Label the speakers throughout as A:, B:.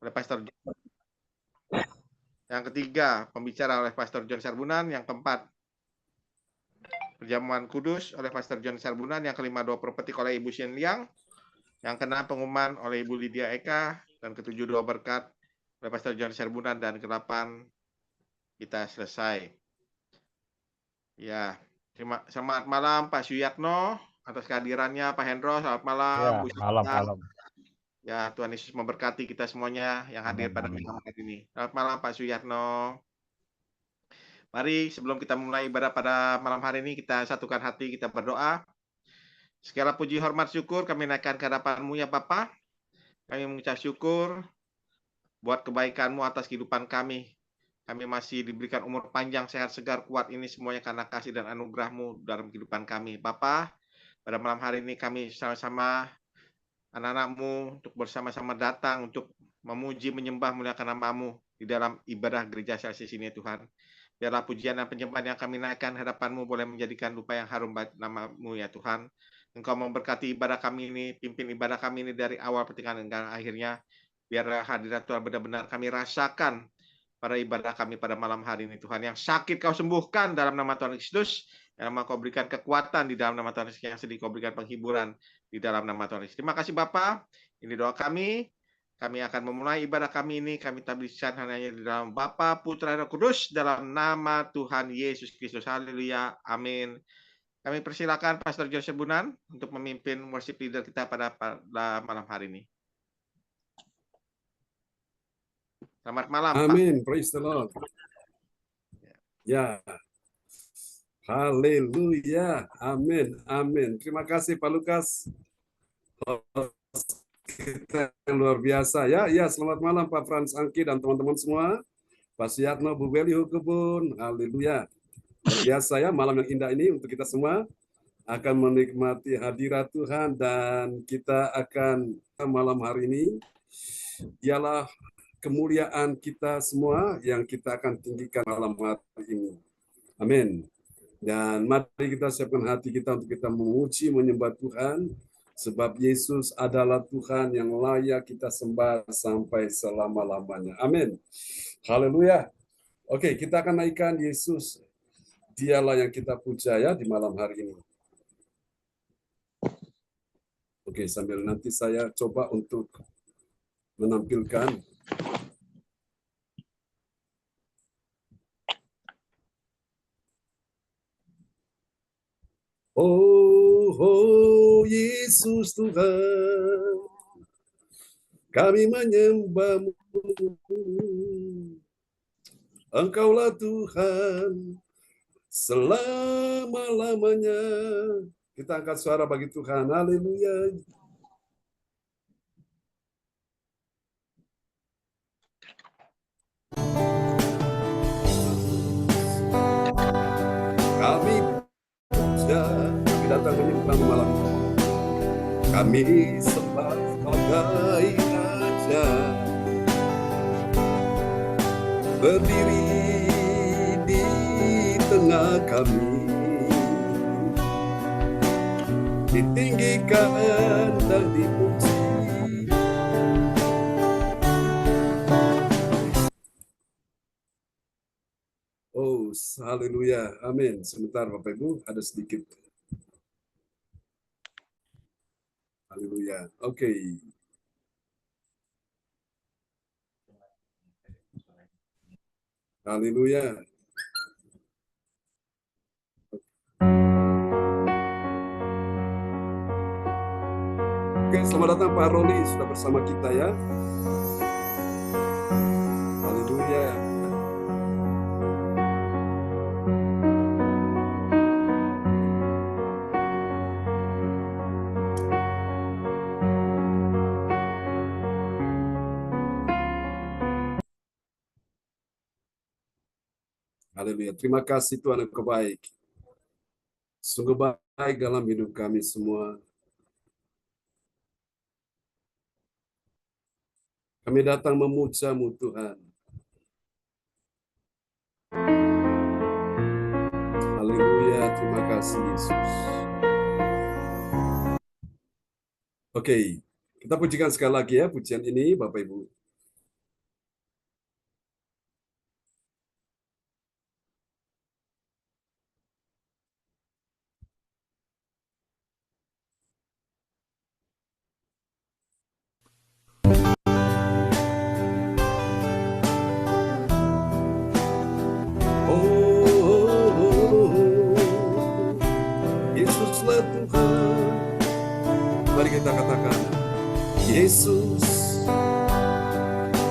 A: oleh Pastor John. Yang ketiga, pembicara oleh Pastor John Sarbunan. Yang keempat, perjamuan kudus oleh Pastor John Sarbunan. Yang kelima, doa prophetik oleh Ibu Shin Liang. Yang keenam, pengumuman oleh Ibu Lydia Eka. Dan ketujuh, doa berkat oleh Pastor John Sarbunan. Dan kedelapan, kita selesai. Ya, selamat malam Pak Suyatno atas kehadirannya, Pak Hendro. Selamat malam,
B: Ya,
A: Bu
B: malam.
A: Ya, Tuhan Yesus memberkati kita semuanya yang hadir pada malam hari ini. Selamat malam Pak Suyatno. Mari sebelum kita mulai ibadah pada malam hari ini, kita satukan hati, kita berdoa. Segala puji hormat syukur kami naikkan ke hadapan-Mu ya Bapa. Kami mengucap syukur buat kebaikan-Mu atas kehidupan kami. Kami masih diberikan umur panjang, sehat, segar, kuat ini semuanya karena kasih dan anugerah-Mu dalam kehidupan kami. Bapa, pada malam hari ini kami sama-sama anak-anak-Mu untuk bersama-sama datang untuk memuji, menyembah, muliakan nama-Mu di dalam ibadah gereja Celsius ini Tuhan. Biarlah pujian dan penyembahan yang kami naikkan hadapan-Mu boleh menjadikan dupa yang harum bagi nama-Mu ya Tuhan. Engkau memberkati ibadah kami ini, pimpin ibadah kami ini dari awal pertengahan hingga akhirnya. Biarlah hadirat Tuhan benar-benar kami rasakan pada ibadah kami pada malam hari ini Tuhan. Yang sakit Kau sembuhkan dalam nama Tuhan Kristus. Yang Kau berikan kekuatan di dalam nama Tuhan Yesus, yang sedih Kau berikan penghiburan di dalam nama Tuhan Yesus. Terima kasih Bapa. Ini doa kami. Kami akan memulai ibadah kami ini. Kami tabisan hanya di dalam Bapa, Putra, dan Roh Kudus dalam nama Tuhan Yesus Kristus. Haleluya. Amin. Kami persilakan Pastor Joseph Bunan untuk memimpin worship leader kita pada malam hari ini. Selamat malam,
C: Amin. Praise the Lord. Ya. Haleluya. Amin. Amin. Terima kasih Pak Lukas. Kita yang luar biasa ya. Ya, selamat malam Pak Frans Angki dan teman-teman semua. Pak Suyatno, Bu Beli Hukubun. Haleluya. Luar biasa ya malam yang indah ini untuk kita semua akan menikmati hadirat Tuhan, dan kita akan malam hari ini ialah kemuliaan kita semua yang kita akan tinggikan malam hari ini. Amin. Dan mari kita siapkan hati kita untuk kita memuji, menyembah Tuhan, sebab Yesus adalah Tuhan yang layak kita sembah sampai selama-lamanya. Amin. Haleluya. Oke, kita akan naikkan Yesus. Dialah yang kita puja ya di malam hari ini. Oke, sambil nanti saya coba untuk menampilkan. Oh, oh Yesus Tuhan, kami menyembah-Mu. Engkaulah Tuhan selama-lamanya. Kita angkat suara bagi Tuhan. Haleluya. Kami puja, kami datang menyembah malam. Kami sembah sebagai raja, berdiri di tengah kami, ditinggikan dan dipuji. Oh, haleluya, amin. Sebentar Bapak Ibu, ada sedikit. Haleluya, oke. Haleluya. Oke, selamat datang Pak Roli, sudah bersama kita ya. Haleluya. Haleluya. Terima kasih Tuhan yang baik. Sungguh baik dalam hidup kami semua. Kami datang memuja-Mu Tuhan. Haleluya, terima kasih Yesus. Oke, kita pujikan sekali lagi ya pujian ini Bapak Ibu.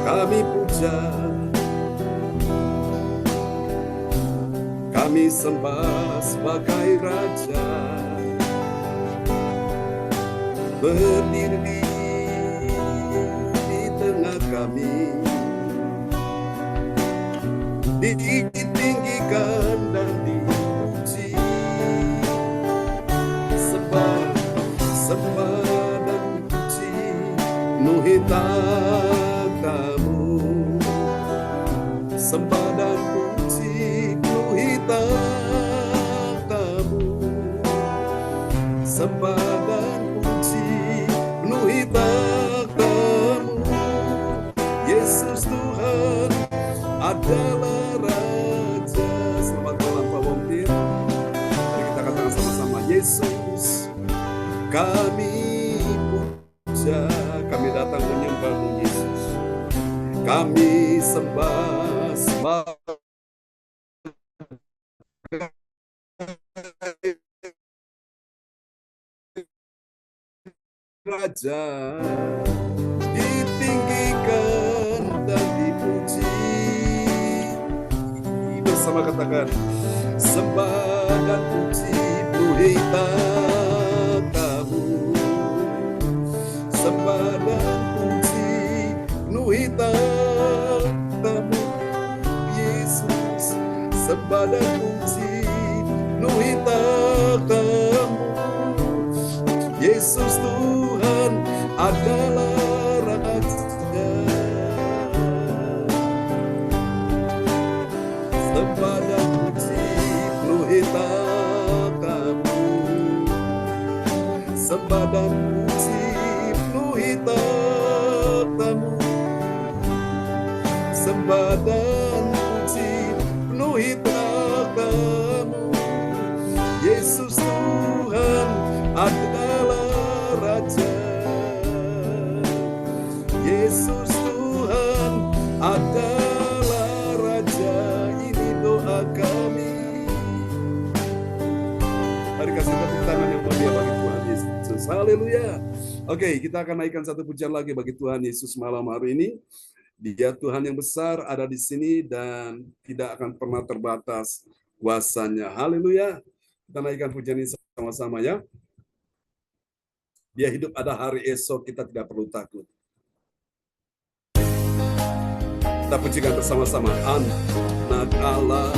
C: kami puja, kami sembah sebagai Raja, berdiri di tengah kami, ditinggikan dan dipuji, sembah dan puji penuhi takhta-Mu, sembah dan puji penuhi takhta-Mu, sembah dan puji penuhi takhta-Mu. Yesus Tuhan adalah Raja. Selamat malam Pak Wongkir. Mari kita katakan sama-sama, Yesus kami puja, kami datang menyembah-Mu Yesus, kami sembah Raja, ditinggikan dan dipuji. Bersama katakan, sembah dan puji penuhi takhta-Mu, sembah dan puji penuhi takhta-Mu. Yesus, sembah dan puji penuhi takhta-Mu. Yesus Tuhan adalah Raja. Sembah dan puji penuhi takhta-Mu, sembah dan puji penuhi takhta-Mu, sembah dan puji penuhi takhta-Mu. Yesus Tuhan adalah Raja. Yesus Tuhan adalah Raja. Ini doa kami. Mari kasih tepuk tangan yang mulia bagi Tuhan Yesus. Haleluya. Oke, kita akan naikkan satu pujian lagi bagi Tuhan Yesus malam hari ini. Dia Tuhan yang besar ada di sini dan tidak akan pernah terbatas kuasanya. Haleluya. Kita naikkan pujian ini sama-sama ya. Dia hidup, ada hari esok, kita tidak perlu takut. Kita pujikan bersama-sama, Anak Allah.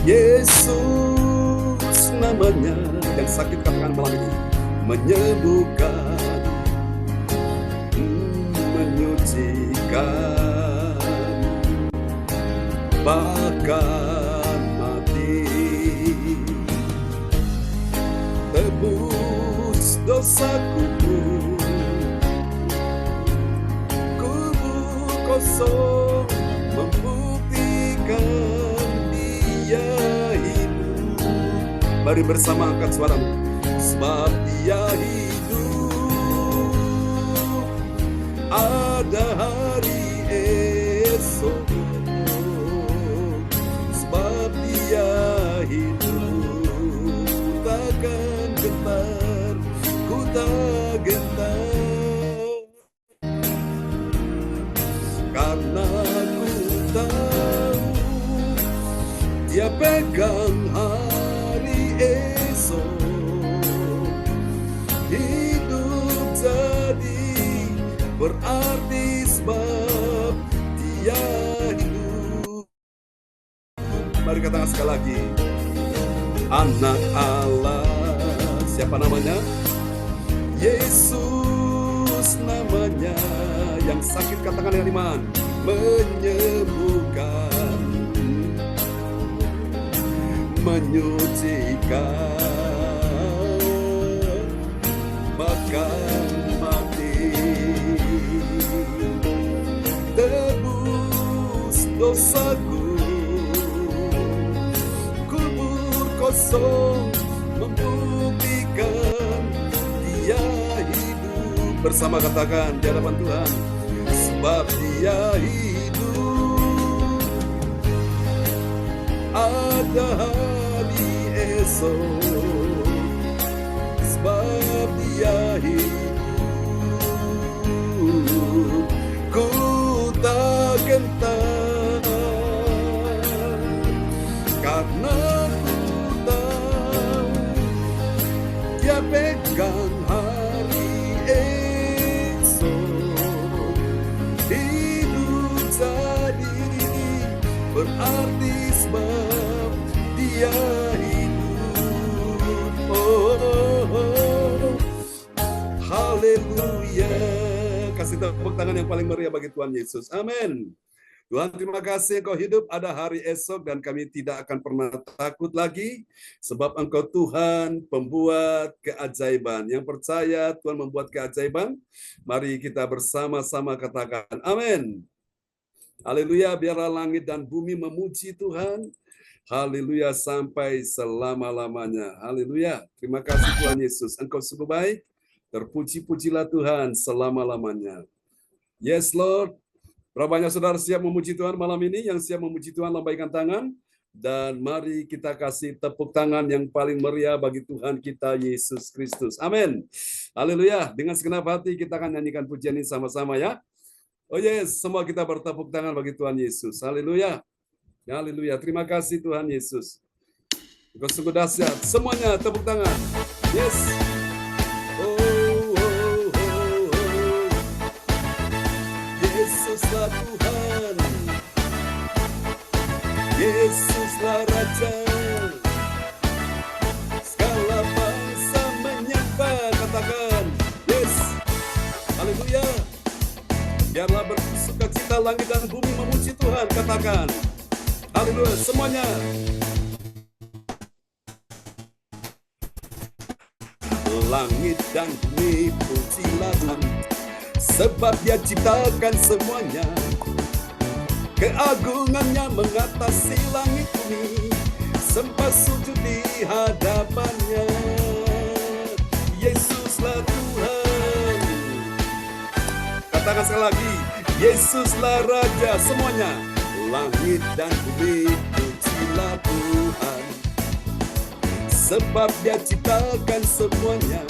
C: Yesus namanya, yang sakit katakan malam ini, menyembuhkan, menyucikan, bahkan mati, tebus dosaku, kubur kosong membuktikan Dia hidup. Mari bersama angkat suaramu, sebab Dia hidup, ada hari esok, sebab Dia hidup, takkan gentar, ku tak gentar, karena ku tahu Dia pegang hari esok, hidup jadi berarti sebab Dia hidup. Mari katakan sekali lagi, Anak Allah. Siapa namanya? Yesus namanya. Yang sakit katakan dengan iman, menyembuhkan, menyucikan, bahkan mati, tebus dosaku, kubur kosong membuktikan Dia hidup. Bersama katakan di hadapan Tuhan, sebab Dia hidup, ada hari esok, sebab Dia hidup, Kasih tepuk tangan yang paling meriah bagi Tuhan Yesus. Amin. Tuhan, terima kasih Engkau hidup ada hari esok dan kami tidak akan pernah takut lagi sebab Engkau Tuhan pembuat keajaiban. Yang percaya Tuhan membuat keajaiban, mari kita bersama-sama katakan amin. Haleluya, biarlah langit dan bumi memuji Tuhan. Haleluya, sampai selama-lamanya. Haleluya, terima kasih Tuhan Yesus. Engkau sungguh baik, terpuji-pujilah Tuhan selama-lamanya. Yes Lord. Berapa banyak saudara siap memuji Tuhan malam ini? Yang siap memuji Tuhan, lambaikan tangan. Dan mari kita kasih tepuk tangan yang paling meriah bagi Tuhan kita Yesus Kristus. Amin. Haleluya. Dengan segenap hati kita akan nyanyikan pujian ini sama-sama ya. Oh yes, semua kita bertepuk tangan bagi Tuhan Yesus. Haleluya. Haleluya. Terima kasih Tuhan Yesus. Engkau sungguh dahsyat. Semuanya tepuk tangan. Yes. Yesuslah Tuhan, Yesuslah Raja, segala bangsa menyembah, katakan, yes, haleluya, biarlah bersukacita langit dan bumi memuji Tuhan, katakan, haleluya, semuanya. Langit dan bumi pujilah Tuhan, sebab Dia ciptakan semuanya. Keagungannya mengatasi langit bumi, sembah sujud di hadapannya. Yesuslah Tuhan. Katakan sekali lagi, Yesuslah Raja, semuanya. Langit dan bumi pujilah Tuhan, sebab Dia ciptakan semuanya.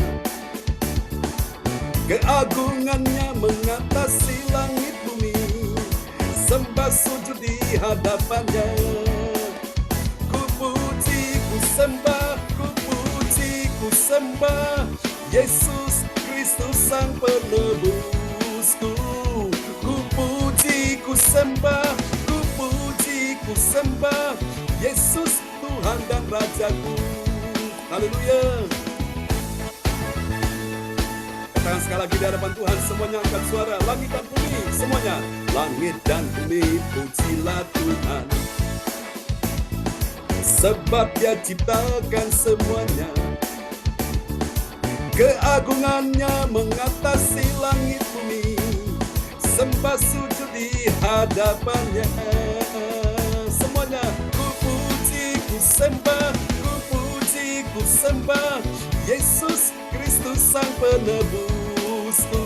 C: Keagungannya mengatasi langit bumi, sembah sujud di hadapannya. Ku puji, ku sembah, ku puji, ku sembah Yesus Kristus Sang Penebusku. Ku puji, ku sembah, ku puji, ku sembah Yesus Tuhan dan Rajaku. Haleluya. Katakan sekali lagi di hadapan Tuhan, semuanya angkat suara, langit dan bumi, semuanya. Langit dan bumi pujilah Tuhan, sebab Dia ciptakan semuanya. Keagungannya mengatasi langit bumi, sembah sujud di hadapannya. Semuanya, ku puji, ku sembah, ku puji, ku sembah Yesus Kristus Sang Penebusku.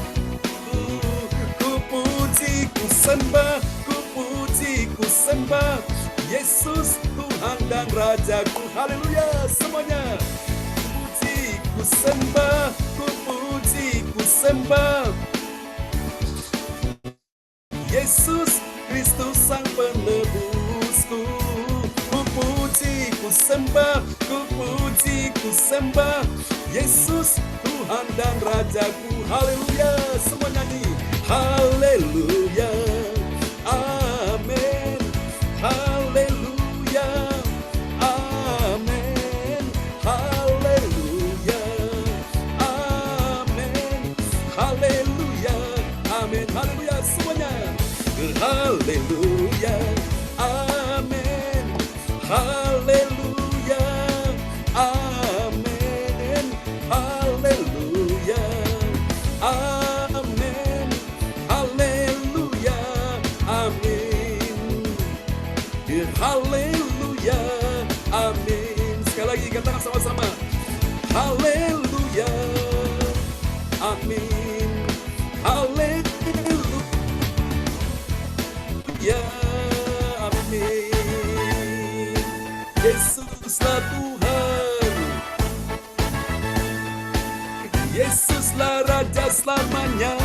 C: Ku puji, ku sembah, ku puji, ku sembah Yesus Tuhan dan Rajaku. Haleluya, semuanya. Ku puji, ku sembah, ku puji, ku sembah Yesus Kristus Sang Penebusku. Ku puji, ku sembah, ku puji, ku sembah Yesus Tuhan dan Rajaku. Haleluya, semua nyanyi. Haleluya, amin. Haleluya, amin. Haleluya, amin. Haleluya, amin. Haleluya, semuanya. Haleluya, amin. Haleluya, amin. Haleluya, amin. Haleluya, amin. Haleluya, amin. Sekali lagi katakan sama-sama. Haleluya, amin. Haleluya, amin. Yesuslah Tuhan, Yesuslah Raja selamanya.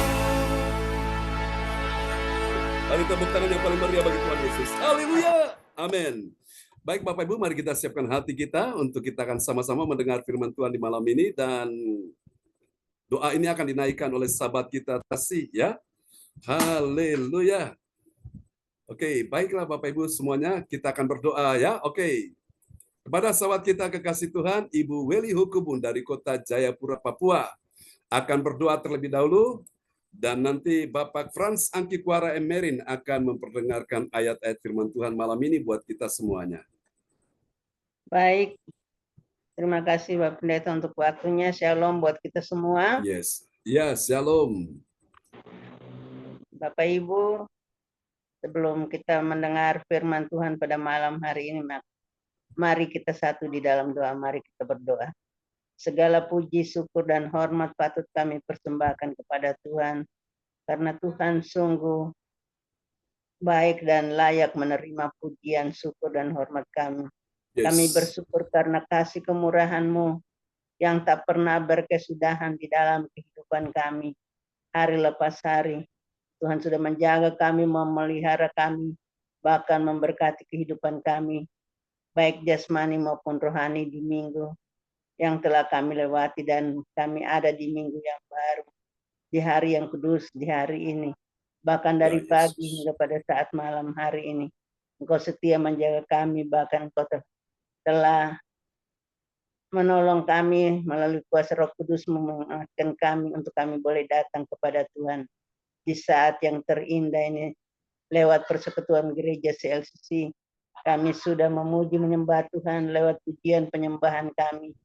C: Mari tepuk tangan yang paling meriah bagi Tuhan Yesus. Haleluya, amin. Baik Bapak Ibu, mari kita siapkan hati kita untuk kita akan sama-sama mendengar firman Tuhan di malam ini, dan doa ini akan dinaikkan oleh sahabat kita Tasih ya. Haleluya. Oke, baiklah Bapak Ibu semuanya, kita akan berdoa ya. Oke. Kepada sahabat kita kekasih Tuhan, Ibu Weli Hukubun dari Kota Jayapura, Papua. akan berdoa terlebih dahulu, dan nanti Bapak Frans Angki Kuara Emerin akan memperdengarkan ayat-ayat firman Tuhan malam ini buat kita semuanya.
B: Baik, terima kasih Bapak Pendeta untuk waktunya. Shalom buat kita semua.
C: Yes, ya, shalom.
B: Bapak Ibu, sebelum kita mendengar firman Tuhan pada malam hari ini, mari kita satu di dalam doa, mari kita berdoa. Segala puji, syukur, dan hormat patut kami persembahkan kepada Tuhan, karena Tuhan sungguh baik dan layak menerima pujian, syukur, dan hormat kami.
C: Yes.
B: Kami bersyukur karena kasih kemurahan-Mu yang tak pernah berkesudahan di dalam kehidupan kami. Hari lepas hari, Tuhan sudah menjaga kami, memelihara kami, bahkan memberkati kehidupan kami, baik jasmani maupun rohani di minggu yang telah kami lewati, dan kami ada di minggu yang baru, di hari yang kudus, di hari ini. Bahkan dari pagi hingga pada saat malam hari ini, Engkau setia menjaga kami, bahkan Engkau telah menolong kami melalui kuasa Roh Kudus, mengingatkan kami untuk kami boleh datang kepada Tuhan di saat yang terindah ini. Lewat persekutuan gereja CLCC, kami sudah memuji menyembah Tuhan lewat pujian penyembahan kami.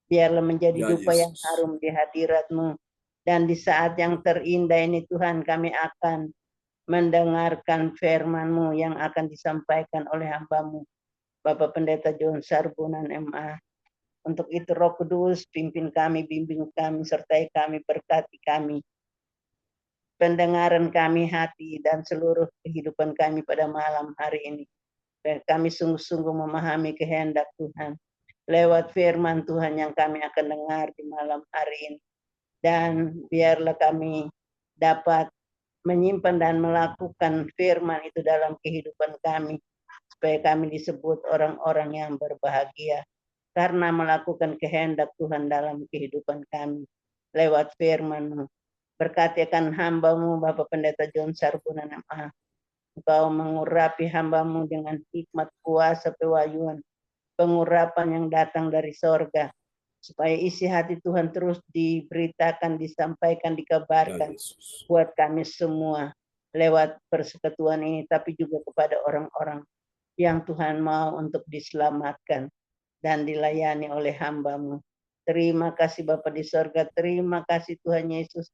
B: Biarlah menjadi dupa yang harum di hadirat-Mu. Dan di saat yang terindah ini Tuhan, kami akan mendengarkan firman-Mu yang akan disampaikan oleh hamba-Mu, Bapak Pendeta John Sarbunan MA. Untuk itu Roh Kudus, pimpin kami, bimbing kami, sertai kami, berkati kami, pendengaran kami, hati, dan seluruh kehidupan kami pada malam hari ini. Dan kami sungguh-sungguh memahami kehendak Tuhan lewat firman Tuhan yang kami akan dengar di malam hari ini. Dan biarlah kami dapat menyimpan dan melakukan firman itu dalam kehidupan kami, supaya kami disebut orang-orang yang berbahagia karena melakukan kehendak Tuhan dalam kehidupan kami lewat firman-Mu. Berkati akan hamba-Mu Bapak Pendeta John Sarbunan MA. Engkau mengurapi hamba-Mu dengan hikmat, kuasa, pewahyuan, pengurapan yang datang dari sorga, supaya isi hati Tuhan terus diberitakan, disampaikan, dikabarkan buat kami semua lewat persekutuan ini, tapi juga kepada orang-orang yang Tuhan mau untuk diselamatkan dan dilayani oleh hamba-Mu. Terima kasih Bapa di sorga, terima kasih Tuhan Yesus,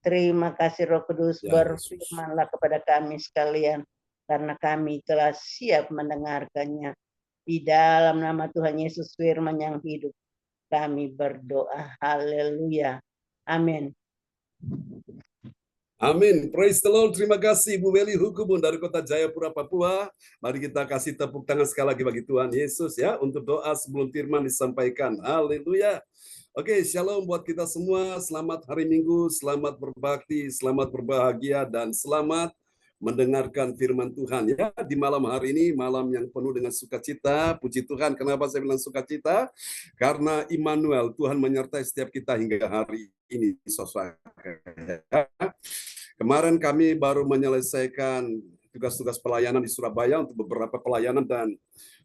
B: terima kasih Roh Kudus, berfirmanlah kepada kami sekalian, karena kami telah siap mendengarkannya. Di dalam nama Tuhan Yesus firman yang hidup, kami berdoa. Haleluya. Amin.
C: Amin. Praise the Lord. Terima kasih Bu Weli Hukubun dari Kota Jayapura, Papua. Mari kita kasih tepuk tangan sekali lagi bagi Tuhan Yesus ya, untuk doa sebelum firman disampaikan. Haleluya. Oke, shalom buat kita semua. Selamat hari Minggu, selamat berbakti, selamat berbahagia, dan selamat mendengarkan firman Tuhan ya di malam hari ini, malam yang penuh dengan sukacita. Puji Tuhan. Kenapa saya bilang sukacita? Karena Immanuel, Tuhan menyertai setiap kita hingga hari ini, saudara. Kemarin kami baru menyelesaikan tugas-tugas pelayanan di Surabaya untuk beberapa pelayanan, dan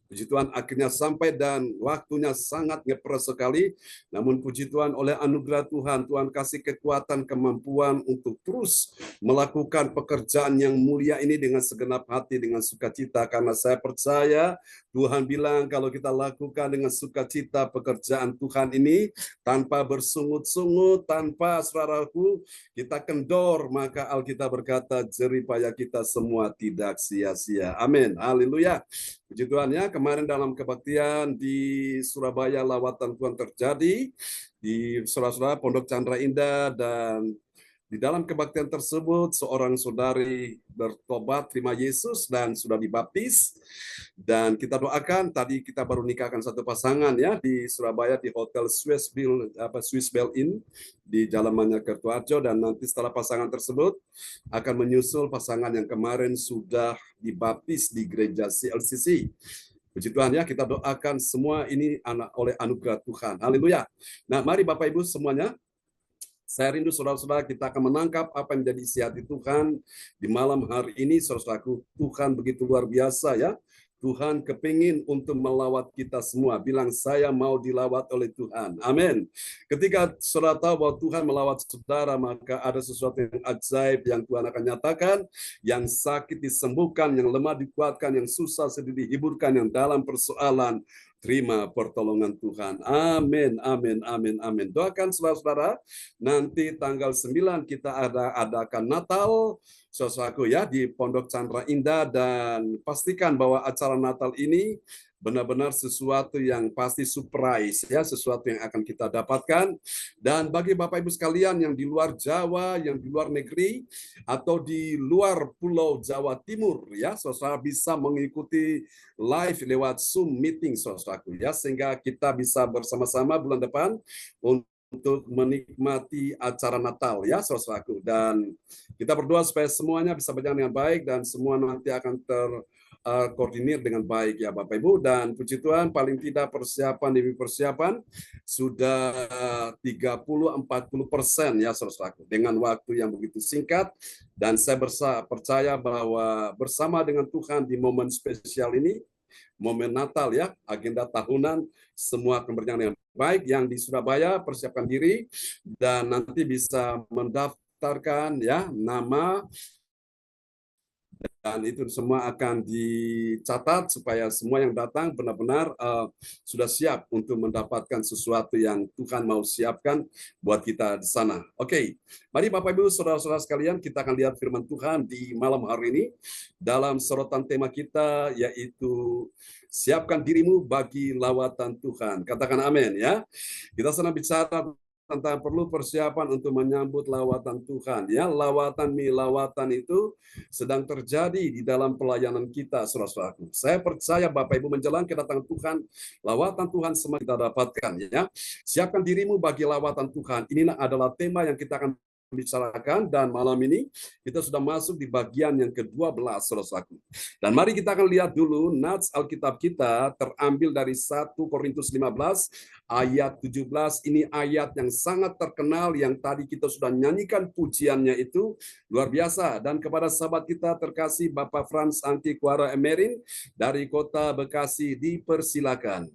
C: puji Tuhan akhirnya sampai dan waktunya sangat ngepres sekali. Namun puji Tuhan oleh anugerah Tuhan, Tuhan kasih kekuatan, kemampuan untuk terus melakukan pekerjaan yang mulia ini dengan segenap hati, dengan sukacita. Karena saya percaya Tuhan bilang kalau kita lakukan dengan sukacita pekerjaan Tuhan ini, tanpa bersungut-sungut, tanpa saudaraku, kita kendor, maka Alkitab berkata jeripaya kita semua tidak sia-sia. Amin. Haleluya. Puji Tuhan ya, kemarin dalam kebaktian di Surabaya lawatan Tuhan terjadi di saudara-saudara Pondok Chandra Indah, dan di dalam kebaktian tersebut seorang saudari bertobat, terima Yesus, dan sudah dibaptis. Dan kita doakan, tadi kita baru nikahkan satu pasangan ya di Surabaya di Hotel Swiss Bell Inn di Jalan Manyar Kertuarjo, dan nanti setelah pasangan tersebut akan menyusul pasangan yang kemarin sudah dibaptis di gereja CLCC. Puji Tuhan ya, kita doakan semua ini oleh anugerah Tuhan. Haleluya. Nah, mari Bapak Ibu semuanya, saya rindu saudara-saudara kita akan menangkap apa yang menjadi isi hati Tuhan di malam hari ini. Saudaraku, Tuhan begitu luar biasa ya. Tuhan kepingin untuk melawat kita semua. Bilang, saya mau dilawat oleh Tuhan. Amin. Ketika saudara tahu bahwa Tuhan melawat saudara, maka ada sesuatu yang ajaib yang Tuhan akan nyatakan, yang sakit disembuhkan, yang lemah dikuatkan, yang susah sedih dihiburkan, yang dalam persoalan terima pertolongan Tuhan. Amin, amin, amin, amin. Doakan saudara-saudara, nanti tanggal 9 kita adakan Natal, saudaraku ya, di Pondok Chandra Indah, dan pastikan bahwa acara Natal ini benar-benar sesuatu yang pasti surprise ya, sesuatu yang akan kita dapatkan. Dan bagi Bapak Ibu sekalian yang di luar Jawa, yang di luar negeri atau di luar Pulau Jawa Timur ya, saudara bisa mengikuti live lewat Zoom meeting saudaraku ya, sehingga kita bisa bersama-sama bulan depan untuk menikmati acara Natal ya saudaraku. Dan kita berdoa supaya semuanya bisa berjalan dengan baik dan semua nanti akan koordinir dengan baik ya Bapak Ibu. Dan puji Tuhan, paling tidak persiapan demi persiapan sudah 30-40% ya saudaraku, dengan waktu yang begitu singkat. Dan saya percaya bahwa bersama dengan Tuhan di momen spesial ini, momen Natal ya, agenda tahunan, semua akan berjalan dengan baik. Yang di Surabaya persiapkan diri dan nanti bisa mendaftarkan ya nama, dan itu semua akan dicatat supaya semua yang datang benar-benar sudah siap untuk mendapatkan sesuatu yang Tuhan mau siapkan buat kita di sana. Oke, mari Bapak Ibu saudara-saudara sekalian, kita akan lihat firman Tuhan di malam hari ini dalam sorotan tema kita, yaitu siapkan dirimu bagi lawatan Tuhan. Katakan amin ya. Kita sedang bicara tentang perlu persiapan untuk menyambut lawatan Tuhan. Ya, lawatan itu sedang terjadi di dalam pelayanan kita, saudara-saudaraku. Saya percaya Bapak Ibu menjelang kedatangan Tuhan, lawatan Tuhan semua kita dapatkan. Ya, siapkan dirimu bagi lawatan Tuhan. Inilah adalah tema yang kita akan bicarakan, dan malam ini kita sudah masuk di bagian yang ke-12, saudara-saudaraku. Dan mari kita akan lihat dulu nats Alkitab kita terambil dari 1 Korintus 15 ayat 17. Ini ayat yang sangat terkenal yang tadi kita sudah nyanyikan pujiannya, itu luar biasa. Dan kepada sahabat kita terkasih Bapak Frans Angki Kuara Emerin dari Kota Bekasi, dipersilakan.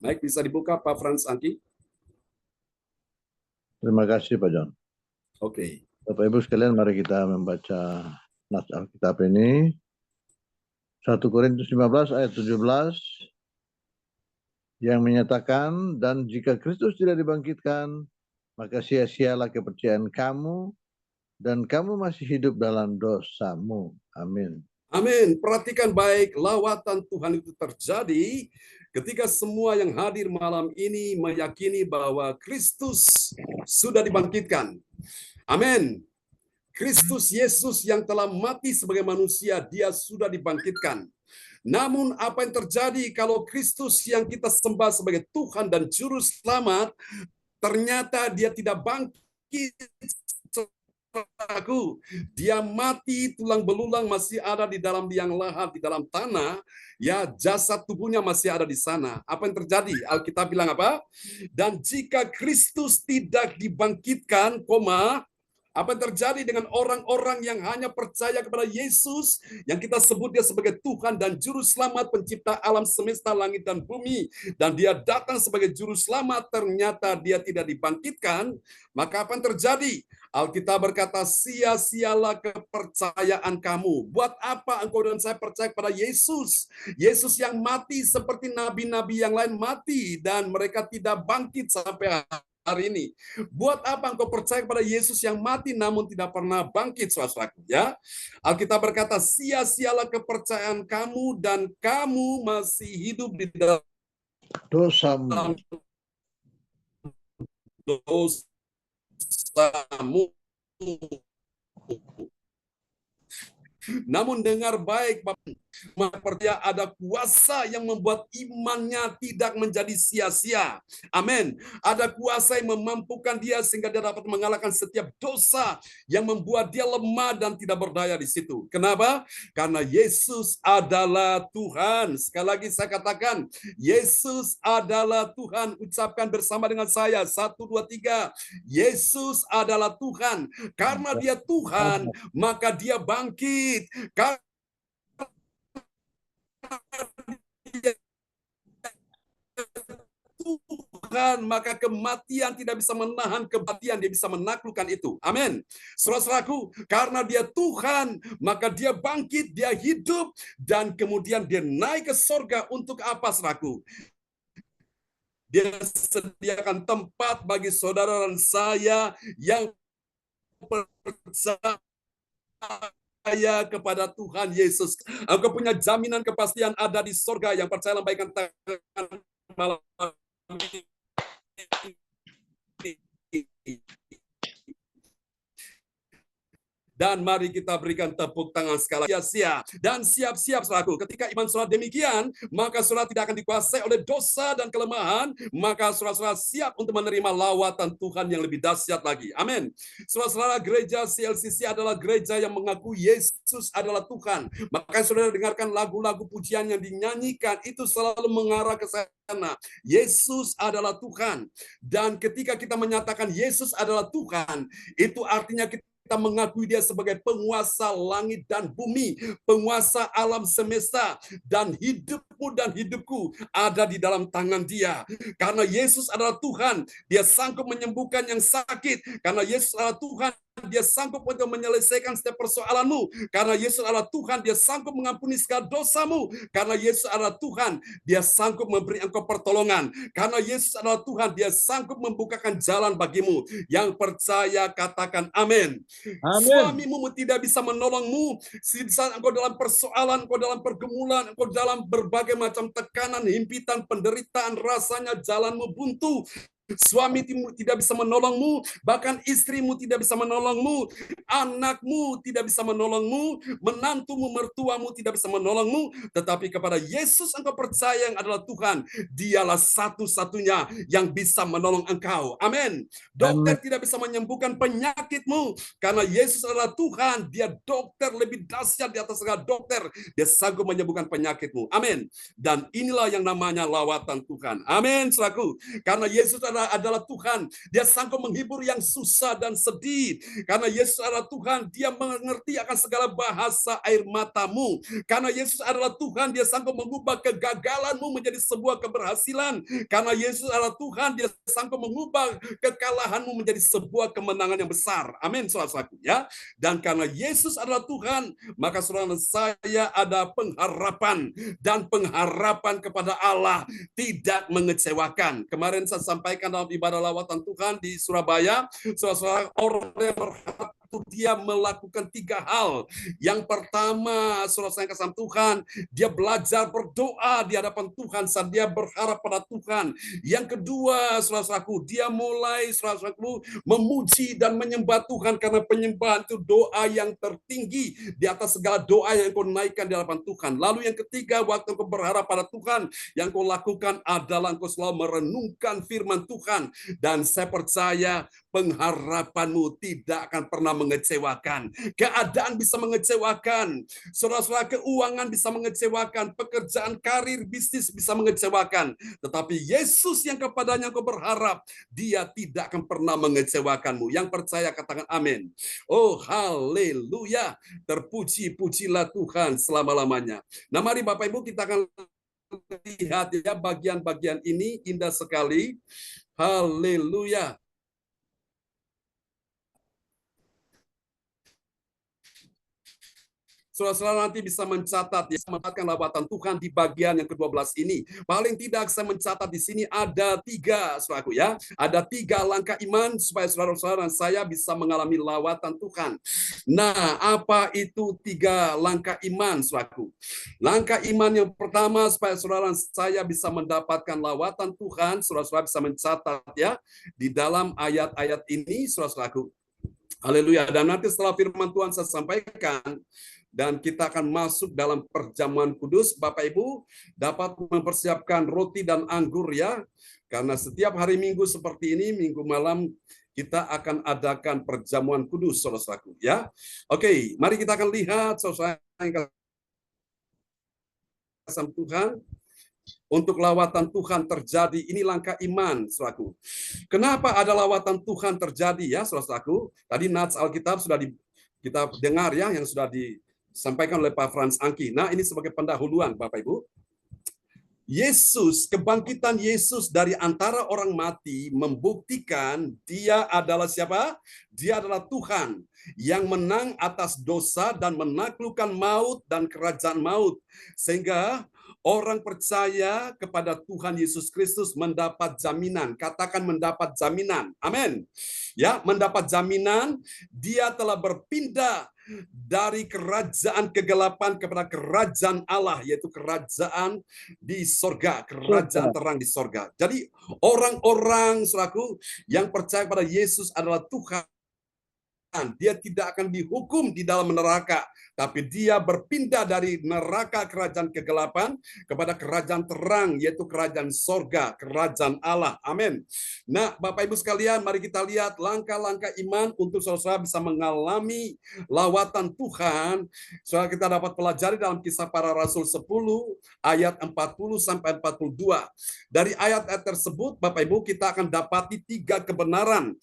C: Baik, bisa dibuka Pak Frans Angki.
D: Terima kasih Pak John.
C: Oke.
D: Bapak Ibu sekalian, mari kita membaca nats Alkitab ini. 1 Korintus 15 ayat 17 yang menyatakan, dan jika Kristus tidak dibangkitkan, maka sia-sialah kepercayaan kamu dan kamu masih hidup dalam dosamu. Amin.
C: Amin. Perhatikan baik, lawatan Tuhan itu terjadi ketika semua yang hadir malam ini meyakini bahwa Kristus sudah dibangkitkan. Amin. Kristus Yesus yang telah mati sebagai manusia, dia sudah dibangkitkan. Namun apa yang terjadi kalau Kristus yang kita sembah sebagai Tuhan dan Juru Selamat, ternyata dia tidak bangkit? Dia mati, tulang belulang masih ada di dalam liang lahat, di dalam tanah, ya, jasad tubuhnya masih ada di sana. Apa yang terjadi? Alkitab bilang apa? Dan jika Kristus tidak dibangkitkan, apa yang terjadi dengan orang-orang yang hanya percaya kepada Yesus, yang kita sebut dia sebagai Tuhan dan Juru Selamat, pencipta alam semesta, langit dan bumi, dan dia datang sebagai Juru Selamat, ternyata dia tidak dibangkitkan, maka apa yang terjadi? Alkitab berkata, sia-sialah kepercayaan kamu. Buat apa engkau dan saya percaya kepada Yesus? Yesus yang mati seperti nabi-nabi yang lain mati, dan mereka tidak bangkit sampai hari ini. Buat apa engkau percaya kepada Yesus yang mati namun tidak pernah bangkit, saudaraku? Ya, Alkitab berkata, sia-sialah kepercayaan kamu dan kamu masih hidup di dalam
D: Dosamu.
C: Dosamu. Namun dengar baik, Bapak, Percaya ada kuasa yang membuat imannya tidak menjadi sia-sia. Amin. Ada kuasa yang memampukan dia sehingga dia dapat mengalahkan setiap dosa yang membuat dia lemah dan tidak berdaya di situ. Kenapa? Karena Yesus adalah Tuhan. Sekali lagi saya katakan, Yesus adalah Tuhan. Ucapkan bersama dengan saya. 1, 2, 3. Yesus adalah Tuhan. Karena dia Tuhan, maka dia bangkit. Karena Tuhan, maka kematian tidak bisa menahan kematian, dia bisa menaklukkan itu. Amin. Saudara-saudaraku, karena dia Tuhan, maka dia bangkit, dia hidup, dan kemudian dia naik ke sorga untuk apa, saudaraku? Dia sediakan tempat bagi saudara dan saya yang percaya kepada Tuhan Yesus. Engkau punya jaminan kepastian ada di sorga. Yang percaya lambaikan tangan malam ini. Dan mari kita berikan tepuk tangan sekali sia-sia. Dan siap-siap saudaraku, ketika iman saudara demikian, maka saudara tidak akan dikuasai oleh dosa dan kelemahan, maka saudara siap untuk menerima lawatan Tuhan yang lebih dahsyat lagi. Amin. Saudara-saudara, gereja CLCC adalah gereja yang mengaku Yesus adalah Tuhan. Maka saudara dengarkan lagu-lagu pujian yang dinyanyikan, itu selalu mengarah ke sana. Yesus adalah Tuhan. Dan ketika kita menyatakan Yesus adalah Tuhan, itu artinya kita mengakui dia sebagai penguasa langit dan bumi, penguasa alam semesta, dan hidupmu dan hidupku ada di dalam tangan dia. Karena Yesus adalah Tuhan, dia sanggup menyembuhkan yang sakit. Karena Yesus adalah Tuhan, dia sanggup untuk menyelesaikan setiap persoalanmu. Karena Yesus adalah Tuhan, dia sanggup mengampuni segala dosamu. Karena Yesus adalah Tuhan, dia sanggup memberi engkau pertolongan. Karena Yesus adalah Tuhan, dia sanggup membukakan jalan bagimu. Yang percaya katakan amin. Suamimu tidak bisa menolongmu saat engkau dalam persoalan, engkau dalam pergumulan, engkau dalam berbagai macam tekanan, himpitan, penderitaan, rasanya jalanmu buntu. Suamimu tidak bisa menolongmu, bahkan istrimu tidak bisa menolongmu, anakmu tidak bisa menolongmu, menantumu, mertuamu tidak bisa menolongmu, tetapi kepada Yesus engkau percaya yang adalah Tuhan, dialah satu-satunya yang bisa menolong engkau. Amin. Dokter tidak bisa menyembuhkan penyakitmu, karena Yesus adalah Tuhan, dia dokter lebih dahsyat di atas segala dokter, dia sanggup menyembuhkan penyakitmu. Amin. Dan inilah yang namanya lawatan Tuhan. Amin, saudaraku. Karena Yesus adalah Tuhan, dia sanggup menghibur yang susah dan sedih. Karena Yesus adalah Tuhan, dia mengerti akan segala bahasa air matamu. Karena Yesus adalah Tuhan, dia sanggup mengubah kegagalanmu menjadi sebuah keberhasilan. Karena Yesus adalah Tuhan, dia sanggup mengubah kekalahanmu menjadi sebuah kemenangan yang besar. Amin, saudara-saudaraku, ya. Dan karena Yesus adalah Tuhan, maka saudara saya ada pengharapan, dan pengharapan kepada Allah tidak mengecewakan. Kemarin saya sampaikan dalam ibadah lawatan Tuhan di Surabaya, saudara-saudara, orang yang berharap dia melakukan 3 hal. Yang pertama, saudara-saudara yang kasih Tuhan, dia belajar berdoa di hadapan Tuhan saat dia berharap pada Tuhan. Yang kedua, saudara-saudaraku, dia mulai saudara-saudaraku memuji dan menyembah Tuhan, karena penyembahan itu doa yang tertinggi di atas segala doa yang kau naikkan di hadapan Tuhan. Lalu yang ketiga, waktu kau berharap pada Tuhan, yang kau lakukan adalah kau selalu merenungkan firman Tuhan. Dan saya percaya pengharapanmu tidak akan pernah mengecewakan. Keadaan bisa mengecewakan. Saudara-saudara, keuangan bisa mengecewakan. Pekerjaan, karir, bisnis bisa mengecewakan. Tetapi Yesus yang kepadanya kau berharap, dia tidak akan pernah mengecewakanmu. Yang percaya katakan amin. Oh, haleluya. Terpuji-pujilah Tuhan selama-lamanya. Nah, mari Bapak Ibu kita akan lihat ya bagian-bagian ini indah sekali. Haleluya. Saudara-saudara nanti bisa mencatat, ya, mencatatkan lawatan Tuhan di bagian yang ke-12 ini. Paling tidak saya mencatat di sini ada 3, saudaraku, ya. Ada 3 langkah iman supaya saudara-saudara dan saya bisa mengalami lawatan Tuhan. Nah, apa itu 3 langkah iman, saudaraku? Langkah iman yang pertama supaya saudara dan saya bisa mendapatkan lawatan Tuhan, saudara-saudara bisa mencatat ya di dalam ayat-ayat ini, saudara-saudaraku. Haleluya. Dan nanti setelah firman Tuhan saya sampaikan, dan kita akan masuk dalam perjamuan kudus. Bapak Ibu dapat mempersiapkan roti dan anggur ya, karena setiap hari Minggu seperti ini, Minggu malam kita akan adakan perjamuan kudus, saudaraku ya. Oke, mari kita akan lihat saudara yang kasih Tuhan. Untuk lawatan Tuhan terjadi, ini langkah iman, saudaraku. Kenapa ada lawatan Tuhan terjadi ya, saudaraku? Tadi nats Alkitab sudah kita dengar ya, yang sudah disampaikan oleh Pak Frans Angki. Nah, ini sebagai pendahuluan, Bapak Ibu. Yesus, kebangkitan Yesus dari antara orang mati membuktikan dia adalah siapa? Dia adalah Tuhan yang menang atas dosa dan menaklukkan maut dan kerajaan maut. Sehingga orang percaya kepada Tuhan Yesus Kristus mendapat jaminan. Katakan mendapat jaminan. Amin. Ya, mendapat jaminan dia telah berpindah dari kerajaan kegelapan kepada kerajaan Allah, yaitu kerajaan di sorga, kerajaan terang di sorga. Jadi orang-orang selaku yang percaya pada Yesus adalah Tuhan, dia tidak akan dihukum di dalam neraka, tapi dia berpindah dari neraka kerajaan kegelapan kepada kerajaan terang, yaitu kerajaan sorga, kerajaan Allah. Amin. Nah, Bapak Ibu sekalian, mari kita lihat langkah-langkah iman untuk saudara bisa mengalami lawatan Tuhan. Saudara, kita dapat pelajari dalam Kisah Para Rasul 10 ayat 40 sampai 42. Dari ayat-ayat tersebut, Bapak Ibu, kita akan dapati tiga kebenaran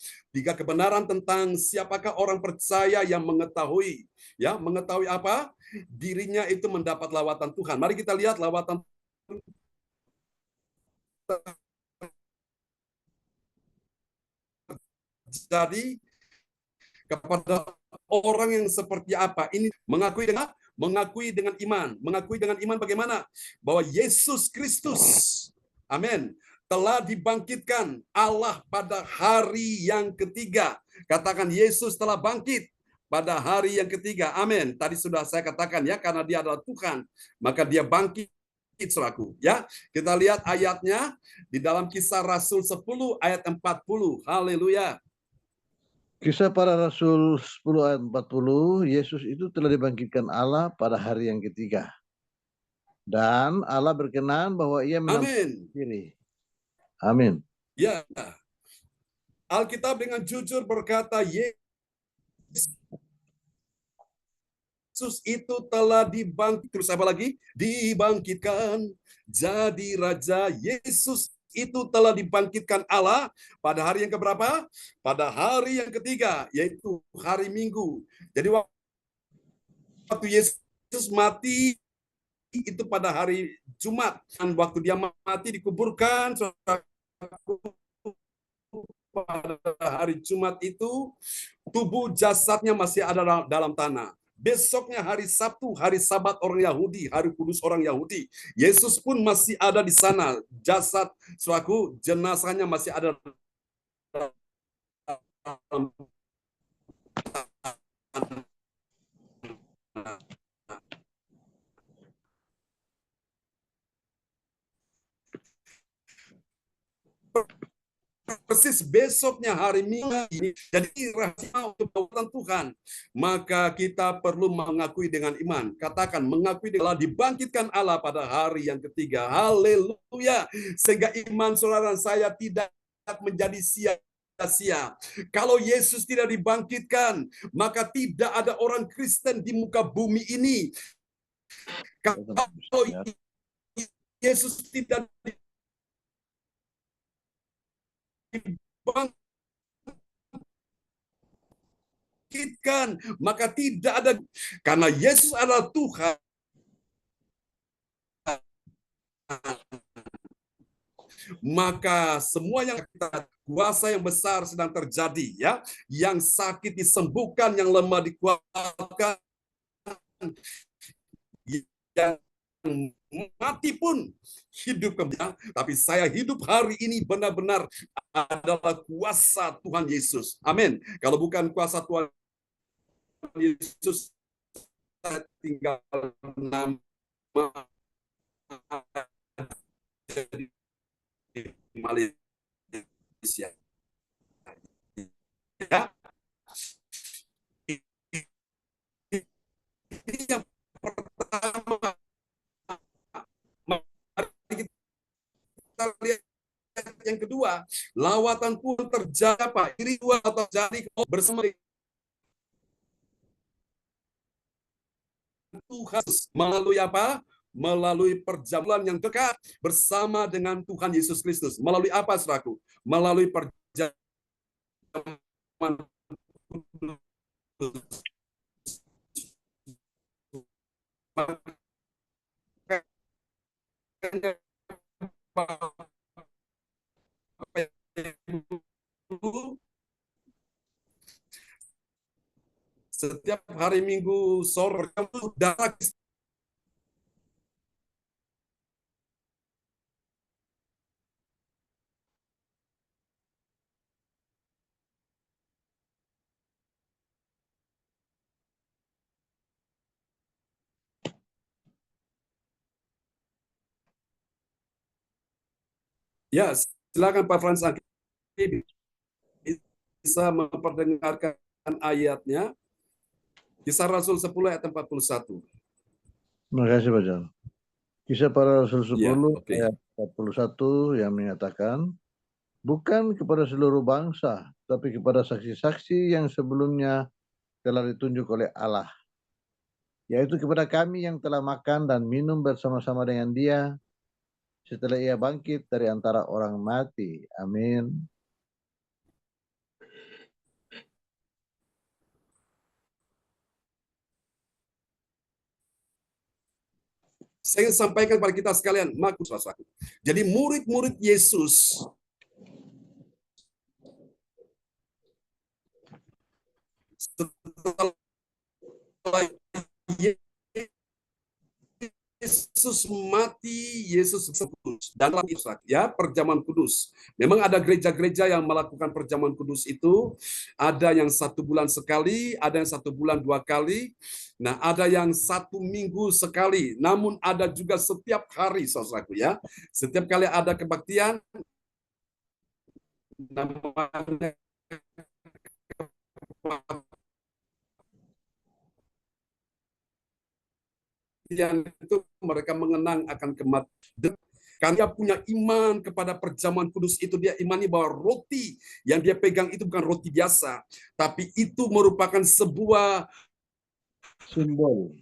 C: tentang siapakah orang percaya yang mengetahui. Ya, mengetahui apa? Dirinya itu mendapat lawatan Tuhan. Mari kita lihat lawatan terjadi kepada orang yang seperti apa. Ini mengakui dengan iman. Mengakui dengan iman bagaimana? Bahwa Yesus Kristus, amin, telah dibangkitkan Allah pada hari yang ketiga. Katakan Yesus telah bangkit pada hari yang ketiga. Amin. Tadi sudah saya katakan ya, karena dia adalah Tuhan, maka dia bangkit selaku. Ya, kita lihat ayatnya di dalam Kisah Rasul 10 ayat 40. Haleluya.
D: Kisah Para Rasul 10 ayat 40, Yesus itu telah dibangkitkan Allah pada hari yang ketiga. Dan Allah berkenan bahwa ia menampakkan diri. Amin.
C: Ya. Alkitab dengan jujur berkata, Yesus itu telah dibangkit. Terus apa lagi? Dibangkitkan jadi raja. Yesus itu telah dibangkitkan Allah pada hari yang keberapa? Pada hari yang ketiga, yaitu hari Minggu. Jadi waktu Yesus mati itu pada hari Jumat. Dan waktu dia mati dikuburkan pada hari Jumat itu, tubuh jasadnya masih ada dalam tanah. Besoknya hari Sabtu, hari Sabat orang Yahudi, hari kudus orang Yahudi. Yesus pun masih ada di sana. Jasad selaku jenazahnya masih ada dalam persis besoknya hari Minggu ini. Jadi rahasia untuk lawatan Tuhan, maka kita perlu mengakui dengan iman. Katakan mengakui telah dibangkitkan Allah pada hari yang ketiga. Haleluya. Sehingga iman saudara saya tidak menjadi sia-sia. Kalau Yesus tidak dibangkitkan, maka tidak ada orang Kristen di muka bumi ini. Kalau Yesus tidak dibangkitkan, maka tidak ada, karena Yesus adalah Tuhan, maka semua yang kita kuasa yang besar sedang terjadi ya, yang sakit disembuhkan, yang lemah dikuatkan, yang mati pun hidup kembali. Tapi saya hidup hari ini benar-benar adalah kuasa Tuhan Yesus. Amin. Kalau bukan kuasa Tuhan Yesus, saya tinggal nama di Malaysia. Ya. Ini yang Lawatan pun terjadi, Pak. Iri dua atau jadi bersama Tuhan melalui apa? Melalui perjamuan yang dekat bersama dengan Tuhan Yesus Kristus. Melalui apa, saudaraku? Melalui perjamuan setiap hari Minggu sore darah ya, silakan Pak Frans bisa memperdengarkan ayatnya. Kisah Rasul 10 ayat 41.
D: Terima kasih Pak John. Kisah para Rasul 10
C: Ya, okay.
D: ayat 41 yang menyatakan, bukan kepada seluruh bangsa, tapi kepada saksi-saksi yang sebelumnya telah ditunjuk oleh Allah, yaitu kepada kami yang telah makan dan minum bersama-sama dengan Dia setelah Ia bangkit dari antara orang mati. Amin.
C: Saya ingin sampaikan kepada kita sekalian, jadi murid-murid Yesus setelah Yesus mati, Yesus kudus dan ya perjamuan kudus. Memang ada gereja-gereja yang melakukan perjamuan kudus itu, ada yang 1 bulan sekali, ada yang 1 bulan 2 kali. Nah, ada yang 1 minggu sekali. Namun ada juga setiap hari, saudaraku ya. Setiap kali ada kebaktian, namanya yang itu mereka mengenang akan kematian. Karena dia punya iman kepada perjamuan kudus itu, dia imani bahwa roti yang dia pegang itu bukan roti biasa, tapi itu merupakan sebuah
D: simbol.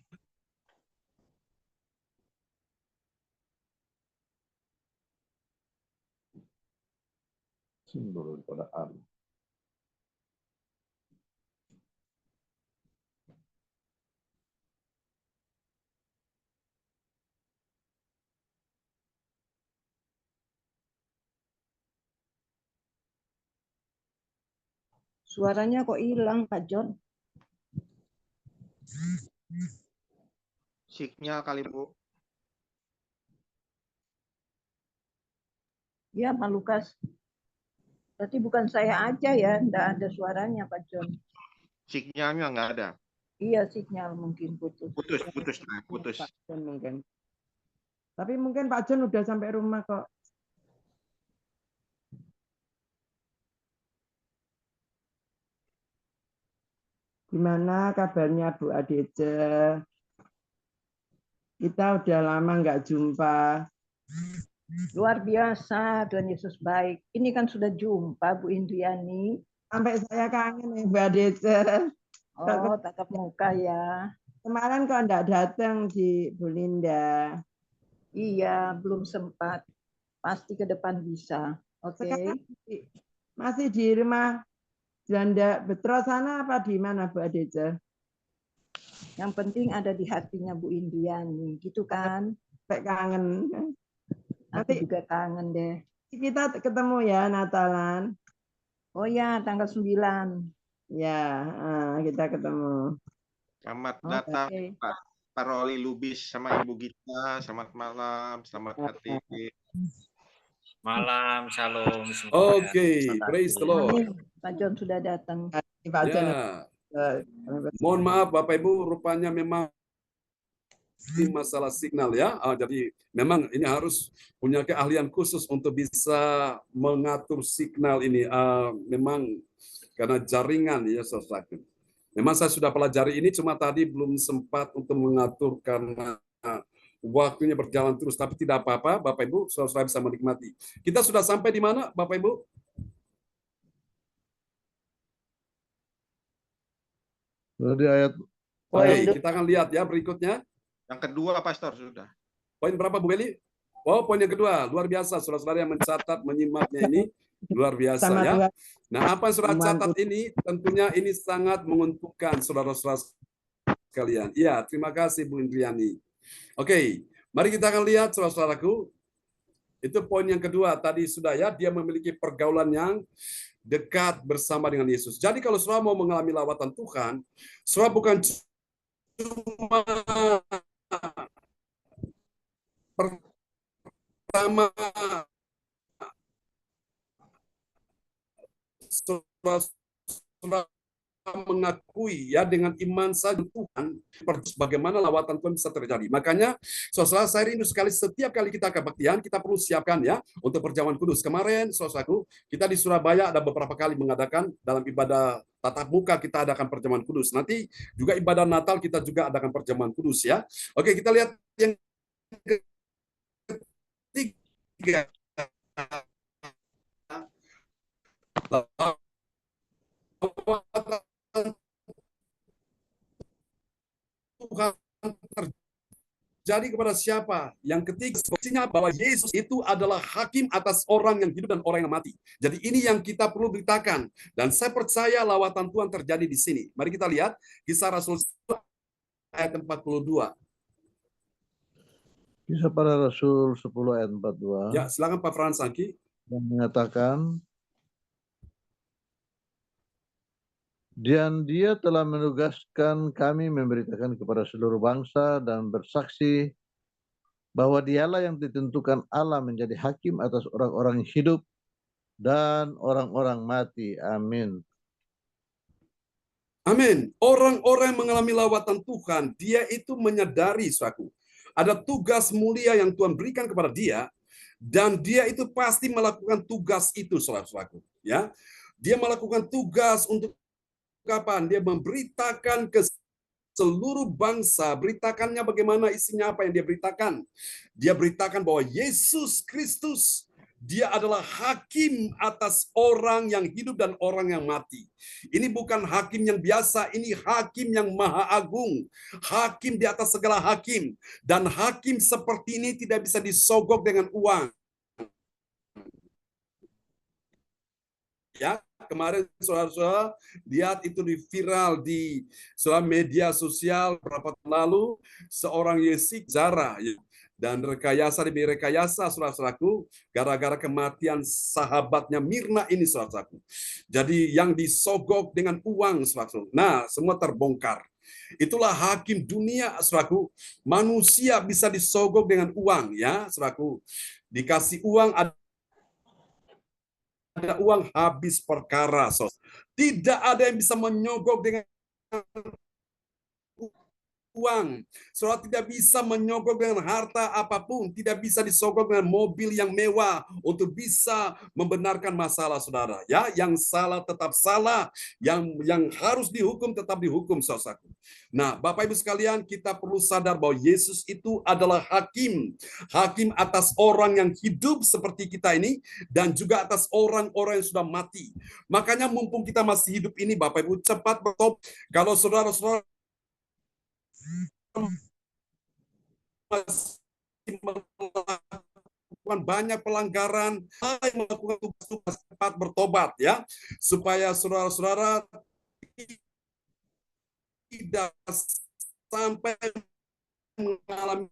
D: Simbol daripada Allah.
B: Suaranya kok hilang, Pak John?
A: Signal kali, Bu.
B: Ya, Pak Lukas. Berarti bukan saya aja ya, enggak ada suaranya, Pak John.
A: Signalnya nggak ada.
B: Iya, sinyal mungkin putus.
A: Putus.
E: Pak John mungkin. Tapi mungkin Pak John udah sampai rumah kok. Gimana kabarnya Bu Adece? Kita udah lama nggak jumpa.
B: Luar biasa, Tuhan Yesus baik. Ini kan sudah jumpa Bu Indriani.
E: Sampai saya kangen ya Bu Adece.
B: Oh, tatap muka ya.
E: Kemarin kok enggak datang di Bu Linda.
B: Iya, belum sempat. Pasti ke depan bisa. Oke.
E: Masih di rumah Janda Betro sana apa di mana Bu Adece?
B: Yang penting ada di hatinya Bu Indriani, gitu kan?
E: Sampai kangen.
B: Aku juga kangen deh.
E: Kita ketemu ya Natalan.
B: Oh ya, tanggal 9.
E: Ya, kita ketemu.
A: Selamat datang Pak Roli Lubis sama Ibu Gita. Selamat malam, selamat hati.
F: Malam, shalom.
C: Oke, praise the Lord.
B: Pak John sudah datang.
E: Pak John.
C: Ya. Mohon maaf Bapak Ibu, rupanya memang masalah signal ya. Jadi memang ini harus punya keahlian khusus untuk bisa mengatur signal ini. Memang karena jaringan ya saudara. Memang saya sudah pelajari ini, cuma tadi belum sempat untuk mengatur karena waktunya berjalan terus, tapi tidak apa-apa, Bapak Ibu, saudara bisa menikmati. Kita sudah sampai di mana, Bapak Ibu?
D: Di ayat
C: Oke, kita akan lihat ya berikutnya.
A: Yang kedua, Pastor, sudah.
C: Poin berapa, Bu Beli? Oh, poin yang kedua. Luar biasa, saudara-saudara yang mencatat, menyimaknya ini. Luar biasa ya. Nah, apa yang saudara catat ini, tentunya ini sangat menguntungkan saudara-saudara sekalian. Iya, terima kasih Bu Indriani. Oke, mari kita akan lihat saudara-saudaraku. Itu poin yang kedua. Tadi sudah ya, dia memiliki pergaulan yang dekat bersama dengan Yesus. Jadi kalau saudara mau mengalami lawatan Tuhan, saudara bukan cuma pertama saudara mengakui ya dengan iman saja Tuhan, bagaimana lawatan Tuhan bisa terjadi. Makanya saudara saya rindu sekali setiap kali kita kebaktian kita perlu siapkan ya untuk perjamuan kudus. Kemarin saudaraku kita di Surabaya ada beberapa kali mengadakan dalam ibadah tatap muka kita adakan perjamuan kudus. Nanti juga ibadah Natal kita juga adakan perjamuan kudus ya. Oke, kita lihat yang ketiga. Tuhan terjadi kepada siapa? Yang ketiga, buktinya bahwa Yesus itu adalah hakim atas orang yang hidup dan orang yang mati. Jadi ini yang kita perlu beritakan. Dan saya percaya lawatan Tuhan terjadi di sini. Mari kita lihat Kisah Rasul ayat 42.
D: Kisah Para Rasul 10 ayat 42.
C: Ya, silakan Pak Frans Angki.
D: Yang mengatakan, dan dia telah menugaskan kami memberitakan kepada seluruh bangsa dan bersaksi bahwa dialah yang ditentukan Allah menjadi hakim atas orang-orang hidup dan orang-orang mati. Amin.
C: Amin. Orang-orang yang mengalami lawatan Tuhan, dia itu menyadari suatu ada tugas mulia yang Tuhan berikan kepada dia, dan dia itu pasti melakukan tugas itu, saudara-saudaraku. Ya, dia melakukan tugas untuk kapan? Dia memberitakan ke seluruh bangsa, beritakannya bagaimana isinya apa yang dia beritakan. Dia beritakan bahwa Yesus Kristus, dia adalah hakim atas orang yang hidup dan orang yang mati. Ini bukan hakim yang biasa, ini hakim yang maha agung. Hakim di atas segala hakim. Dan hakim seperti ini tidak bisa disogok dengan uang. Ya, kemarin saudara-saudara lihat itu di viral di media sosial beberapa tahun lalu, seorang Yesik Zara ya, dan rekayasa demi rekayasa saudara-saudaraku gara-gara kematian sahabatnya Mirna ini saudara-saudaraku. Jadi yang disogok dengan uang saudara-saudaraku. Nah, semua terbongkar. Itulah hakim dunia saudaraku. Manusia bisa disogok dengan uang ya saudaraku. Dikasih uang ada uang habis perkara. Tidak ada yang bisa menyogok dengan uang. Saudara tidak bisa menyogok dengan harta apapun, tidak bisa disogok dengan mobil yang mewah untuk bisa membenarkan masalah saudara. Ya, yang salah tetap salah, yang harus dihukum tetap dihukum, saudaraku. Nah, Bapak Ibu sekalian, kita perlu sadar bahwa Yesus itu adalah hakim, hakim atas orang yang hidup seperti kita ini dan juga atas orang-orang yang sudah mati. Makanya mumpung kita masih hidup ini, Bapak Ibu cepat bertobat. Kalau saudara-saudara masih melakukan banyak pelanggaran, melakukan tugas-tugas cepat bertobat ya, supaya saudara-saudara tidak sampai mengalami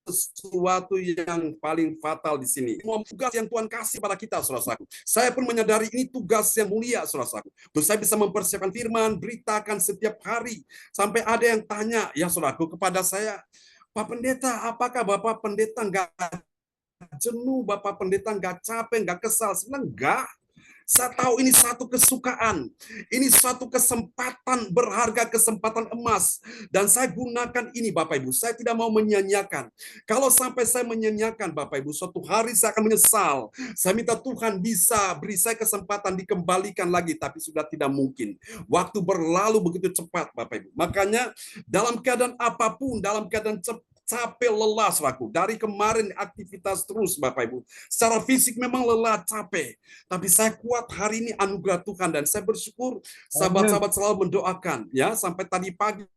C: sesuatu yang paling fatal di sini. Tugas yang Tuhan kasih pada kita, saudara-saudaraku. Saya pun menyadari ini tugas yang mulia, saudara-saudaraku. Terus saya bisa mempersiapkan firman, beritakan setiap hari. Sampai ada yang tanya, ya saudaraku, kepada saya, Pak Pendeta, apakah Bapak Pendeta nggak jenuh, Bapak Pendeta nggak capek, nggak kesal? Sebenarnya enggak. Saya tahu ini satu kesukaan, ini satu kesempatan berharga, kesempatan emas. Dan saya gunakan ini Bapak Ibu, saya tidak mau menyanyiakan. Kalau sampai saya menyanyiakan Bapak Ibu, suatu hari saya akan menyesal. Saya minta Tuhan bisa beri saya kesempatan dikembalikan lagi, tapi sudah tidak mungkin. Waktu berlalu begitu cepat Bapak Ibu. Makanya dalam keadaan apapun, dalam keadaan capek, lelah, saudaraku. Dari kemarin aktivitas terus, Bapak Ibu. Secara fisik memang lelah, capek. Tapi saya kuat hari ini anugerah Tuhan. Dan saya bersyukur sahabat-sahabat selalu mendoakan. Ya, sampai tadi pagi.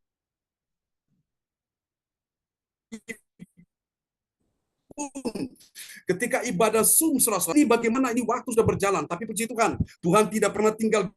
C: Ketika ibadah Zoom, saudara-saudara, ini bagaimana ini waktu sudah berjalan. Tapi puji Tuhan, Tuhan tidak pernah tinggal.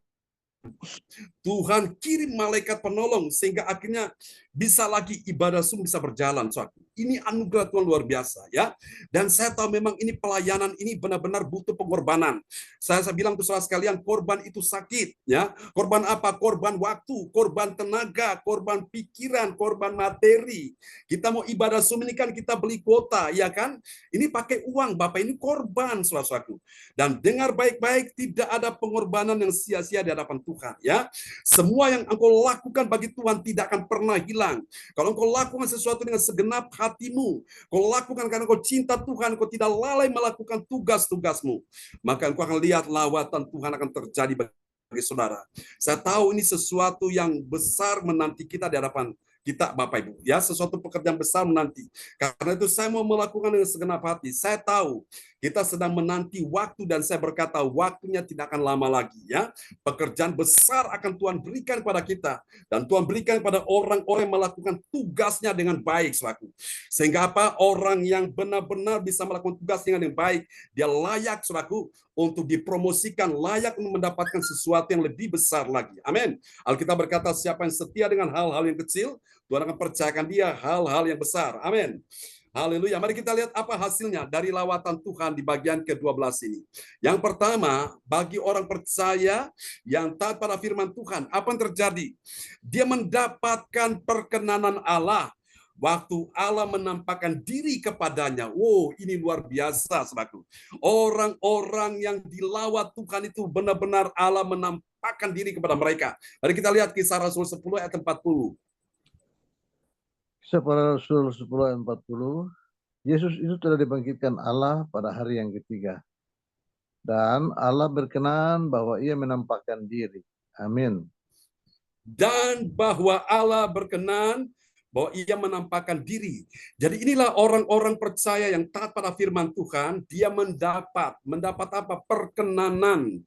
C: Tuhan kirim malaikat penolong sehingga akhirnya bisa lagi ibadah Zoom bisa berjalan. Ini anugerah Tuhan luar biasa ya. Dan saya tahu memang ini pelayanan ini benar-benar butuh pengorbanan. Saya bilang tuh saudara sekalian, korban itu sakit ya. Korban apa? Korban waktu, korban tenaga, korban pikiran, korban materi. Kita mau ibadah Zoom ini kan kita beli kuota ya kan? Ini pakai uang Bapak, ini korban saudaraku. Dan dengar baik-baik, tidak ada pengorbanan yang sia-sia di hadapan Tuhan ya. Semua yang engkau lakukan bagi Tuhan tidak akan pernah hilang. Kalau engkau lakukan sesuatu dengan segenap hatimu, kau lakukan karena engkau cinta Tuhan, engkau tidak lalai melakukan tugas-tugasmu, maka engkau akan lihat lawatan Tuhan akan terjadi bagi saudara. Saya tahu ini sesuatu yang besar menanti kita di hadapan kita Bapak Ibu. Ya, sesuatu pekerjaan besar menanti. Karena itu saya mau melakukan dengan segenap hati. Saya tahu kita sedang menanti waktu dan saya berkata waktunya tidak akan lama lagi ya. Pekerjaan besar akan Tuhan berikan kepada kita dan Tuhan berikan kepada orang-orang yang melakukan tugasnya dengan baik selaku. Sehingga apa? Orang yang benar-benar bisa melakukan tugasnya dengan baik, dia layak selaku untuk dipromosikan, layak untuk mendapatkan sesuatu yang lebih besar lagi. Amin. Alkitab berkata siapa yang setia dengan hal-hal yang kecil, Tuhan akan percayakan dia hal-hal yang besar. Amin. Haleluya. Mari kita lihat apa hasilnya dari lawatan Tuhan di bagian ke-12 ini. Yang pertama, bagi orang percaya yang taat pada firman Tuhan, apa yang terjadi? Dia mendapatkan perkenanan Allah. Waktu Allah menampakkan diri kepadanya. Wow, ini luar biasa, saudaraku. Orang-orang yang dilawat Tuhan itu benar-benar Allah menampakkan diri kepada mereka. Mari kita lihat Kisah Rasul 10 ayat 40.
D: Kisah Para Rasul 10 ayat 40, Yesus itu telah dibangkitkan Allah pada hari yang ketiga. Dan Allah berkenan bahwa ia menampakkan diri. Amin.
C: Dan bahwa Allah berkenan bahwa ia menampakkan diri. Jadi inilah orang-orang percaya yang taat pada firman Tuhan, dia mendapat apa? Perkenanan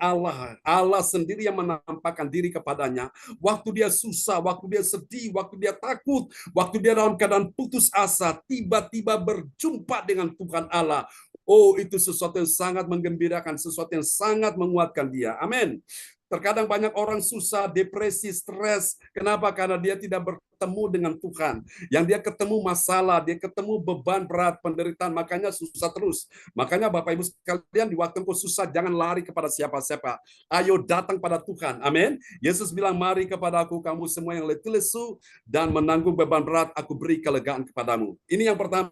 C: Allah. Allah sendiri yang menampakkan diri kepadanya. Waktu dia susah, waktu dia sedih, waktu dia takut, waktu dia dalam keadaan putus asa, tiba-tiba berjumpa dengan Tuhan Allah. Oh, itu sesuatu yang sangat menggembirakan, sesuatu yang sangat menguatkan dia. Amin. Terkadang banyak orang susah, depresi, stres. Kenapa? Karena dia tidak bertemu dengan Tuhan. Yang dia ketemu masalah, dia ketemu beban berat, penderitaan, makanya susah terus. Makanya Bapak Ibu sekalian, di waktu engkau susah, jangan lari kepada siapa-siapa. Ayo datang pada Tuhan. Amin. Yesus bilang, mari kepada aku, kamu semua yang letih lesu dan menanggung beban berat, aku beri kelegaan kepadamu. Ini yang pertama.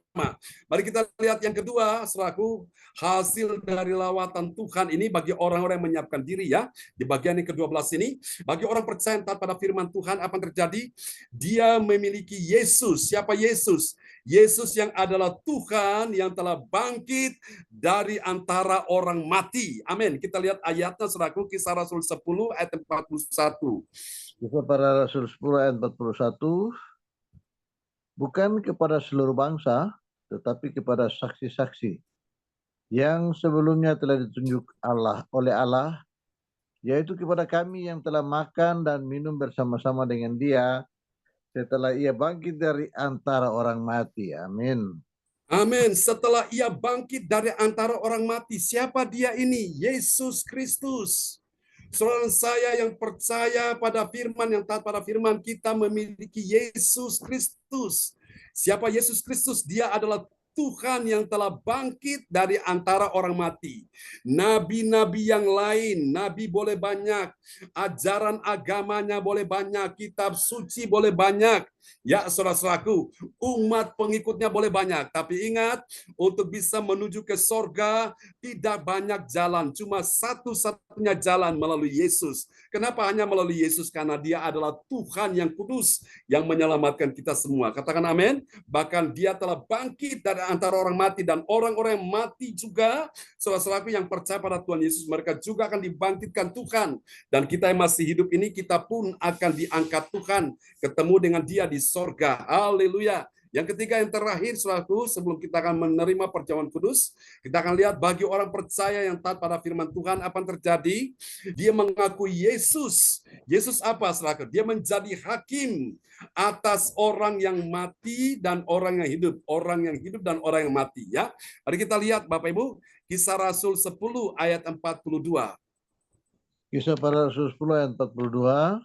C: Mari kita lihat yang kedua, saudaraku, hasil dari lawatan Tuhan ini bagi orang-orang yang menyiapkan diri ya. Di bagian yang ke-12 ini, bagi orang percaya taat pada firman Tuhan, apa yang terjadi? Dia memiliki Yesus. Siapa Yesus? Yesus yang adalah Tuhan yang telah bangkit dari antara orang mati. Amin. Kita lihat ayatnya, saudaraku, Kisah Rasul 10 ayat 41.
D: Kisah Para Rasul 10 ayat 41, bukan kepada seluruh bangsa, tetapi kepada saksi-saksi yang sebelumnya telah ditunjuk oleh Allah, yaitu kepada kami yang telah makan dan minum bersama-sama dengan dia setelah ia bangkit dari antara orang mati. Amin.
C: Amin. Setelah ia bangkit dari antara orang mati, siapa dia ini? Yesus Kristus. Saudara saya yang percaya pada firman, yang taat pada firman, kita memiliki Yesus Kristus. Siapa Yesus Kristus? Dia adalah Tuhan yang telah bangkit dari antara orang mati. Nabi-nabi yang lain, nabi boleh banyak, ajaran agamanya boleh banyak, kitab suci boleh banyak, Ya, saudara-saudaraku, umat pengikutnya boleh banyak, tapi ingat, untuk bisa menuju ke sorga, tidak banyak jalan, cuma satu-satunya jalan melalui Yesus. Kenapa hanya melalui Yesus? Karena dia adalah Tuhan yang kudus, yang menyelamatkan kita semua. Katakan amin. Bahkan dia telah bangkit dari antara orang mati, dan orang-orang yang mati juga, saudara-saudaraku yang percaya pada Tuhan Yesus, mereka juga akan dibangkitkan Tuhan. Dan kita yang masih hidup ini, kita pun akan diangkat Tuhan, ketemu dengan dia di sorga. Haleluya. Yang ketiga, yang terakhir, saudaraku, sebelum kita akan menerima perjamuan kudus, kita akan lihat bagi orang percaya yang taat pada firman Tuhan, apa yang terjadi? Dia mengakui Yesus. Yesus apa, saudaraku? Dia menjadi hakim atas orang yang mati dan orang yang hidup. Orang yang hidup dan orang yang mati. Ya, mari kita lihat, Bapak Ibu, Kisah Rasul 10 ayat 42.
D: Kisah para Rasul 10 ayat 42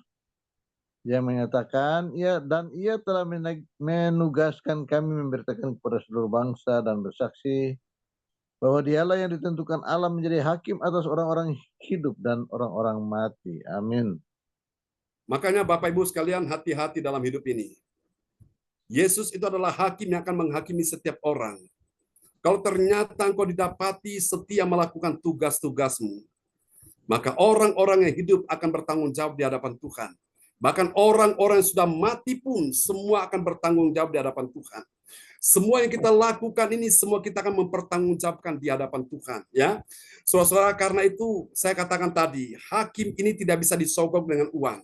D: yang mengatakan, dan ia telah menugaskan kami memberitakan kepada seluruh bangsa dan bersaksi bahwa dialah yang ditentukan Allah menjadi hakim atas orang-orang hidup dan orang-orang mati. Amin.
C: Makanya Bapak Ibu sekalian, hati-hati dalam hidup ini. Yesus itu adalah hakim yang akan menghakimi setiap orang. Kalau ternyata engkau didapati setia melakukan tugas-tugasmu, maka orang-orang yang hidup akan bertanggung jawab di hadapan Tuhan. Bahkan orang-orang yang sudah mati pun semua akan bertanggung jawab di hadapan Tuhan. Semua yang kita lakukan ini, semua kita akan mempertanggungjawabkan di hadapan Tuhan. Ya, saudara-saudara, karena itu saya katakan tadi, hakim ini tidak bisa disogok dengan uang.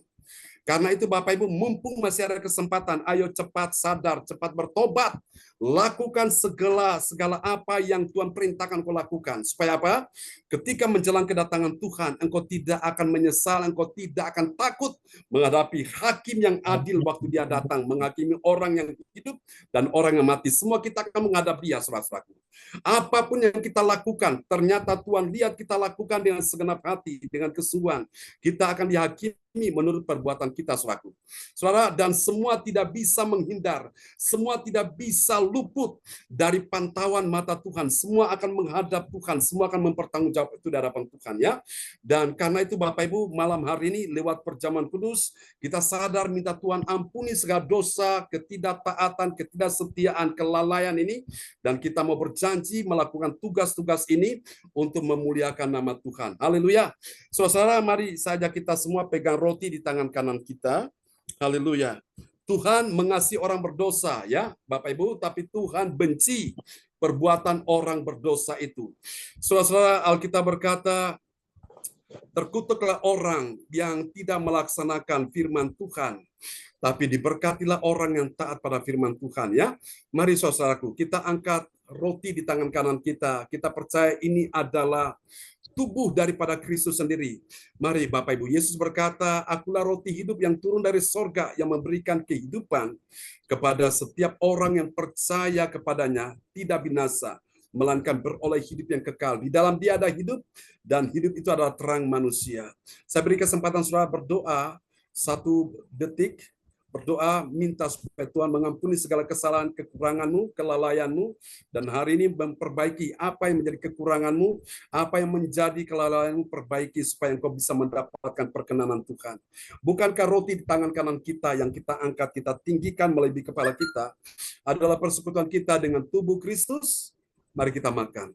C: Karena itu Bapak Ibu, mumpung masih ada kesempatan, ayo cepat sadar, cepat bertobat. Lakukan segala apa yang Tuhan perintahkan kau lakukan. Supaya apa? Ketika menjelang kedatangan Tuhan, engkau tidak akan menyesal, engkau tidak akan takut menghadapi hakim yang adil waktu dia datang, menghakimi orang yang hidup dan orang yang mati. Semua kita akan menghadap dia, saudara-saudaraku. Apapun yang kita lakukan, ternyata Tuhan lihat kita lakukan dengan segenap hati, dengan kesungguhan. Kita akan dihakimi menurut perbuatan kita, saudaraku. Saudara, dan semua tidak bisa menghindar, semua tidak bisa luput dari pantauan mata Tuhan. Semua akan menghadap Tuhan, semua akan mempertanggungjawab itu di hadapan Tuhan, ya. Dan karena itu Bapak Ibu, malam hari ini lewat perjamuan kudus, kita sadar minta Tuhan ampuni segala dosa, ketidaktaatan, ketidaksetiaan, kelalaian ini, dan kita mau berjanji melakukan tugas-tugas ini untuk memuliakan nama Tuhan. Haleluya. Saudara, mari saja kita semua pegang roti di tangan kanan kita. Haleluya. Tuhan mengasihi orang berdosa, ya Bapak Ibu, tapi Tuhan benci perbuatan orang berdosa itu. Saudara, Alkitab berkata, terkutuklah orang yang tidak melaksanakan firman Tuhan, tapi diberkatilah orang yang taat pada firman Tuhan, ya. Mari saudaraku, kita angkat roti di tangan kanan kita. Kita percaya ini adalah tubuh daripada Kristus sendiri. Mari Bapak Ibu, Yesus berkata, akulah roti hidup yang turun dari sorga, yang memberikan kehidupan kepada setiap orang yang percaya kepadanya, tidak binasa, melainkan beroleh hidup yang kekal. Di dalam dia ada hidup, dan hidup itu adalah terang manusia. Saya beri kesempatan saudara berdoa 1 detik, berdoa minta supaya Tuhan mengampuni segala kesalahan, kekuranganmu, kelalaianmu, dan hari ini memperbaiki apa yang menjadi kekuranganmu, apa yang menjadi kelalaianmu, perbaiki supaya engkau bisa mendapatkan perkenanan Tuhan. Bukankah roti di tangan kanan kita yang kita angkat, kita tinggikan melebihi kepala kita, adalah persekutuan kita dengan tubuh Kristus? Mari kita makan.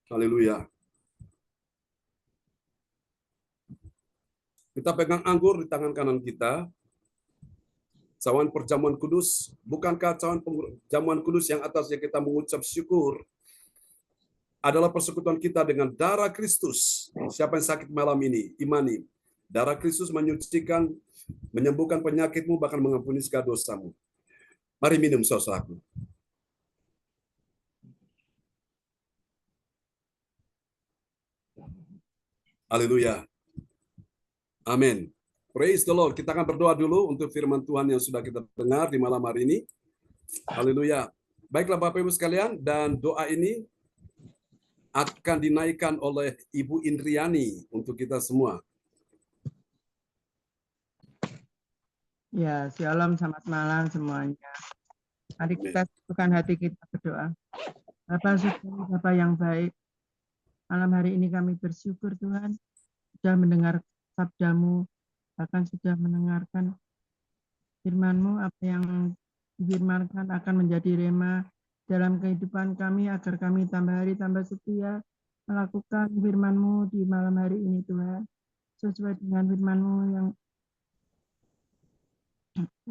C: Haleluya. Kita pegang anggur di tangan kanan kita. Cawan perjamuan kudus. Bukankah cawan perjamuan kudus yang atasnya kita mengucap syukur adalah persekutuan kita dengan darah Kristus? Siapa yang sakit malam ini? Imani. Darah Kristus menyucikan, menyembuhkan penyakitmu, bahkan mengampuni segala dosamu. Mari minum, saudaraku. Haleluya. Amin. Praise the Lord. Kita akan berdoa dulu untuk firman Tuhan yang sudah kita dengar di malam hari ini. Haleluya. Baiklah Bapak Ibu sekalian, dan doa ini akan dinaikkan oleh Ibu Indriani untuk kita semua.
E: Ya, shalom, selamat malam semuanya. Mari kita satukan hati kita berdoa. Bapa suci, Bapa yang baik, Malam hari ini kami bersyukur Tuhan, sudah mendengar sabda-Mu, bahkan sudah mendengarkan firman-Mu, apa yang difirmankan akan menjadi rema dalam kehidupan kami, agar kami tambah hari tambah setia melakukan firman-Mu di malam hari ini Tuhan, sesuai dengan firman-Mu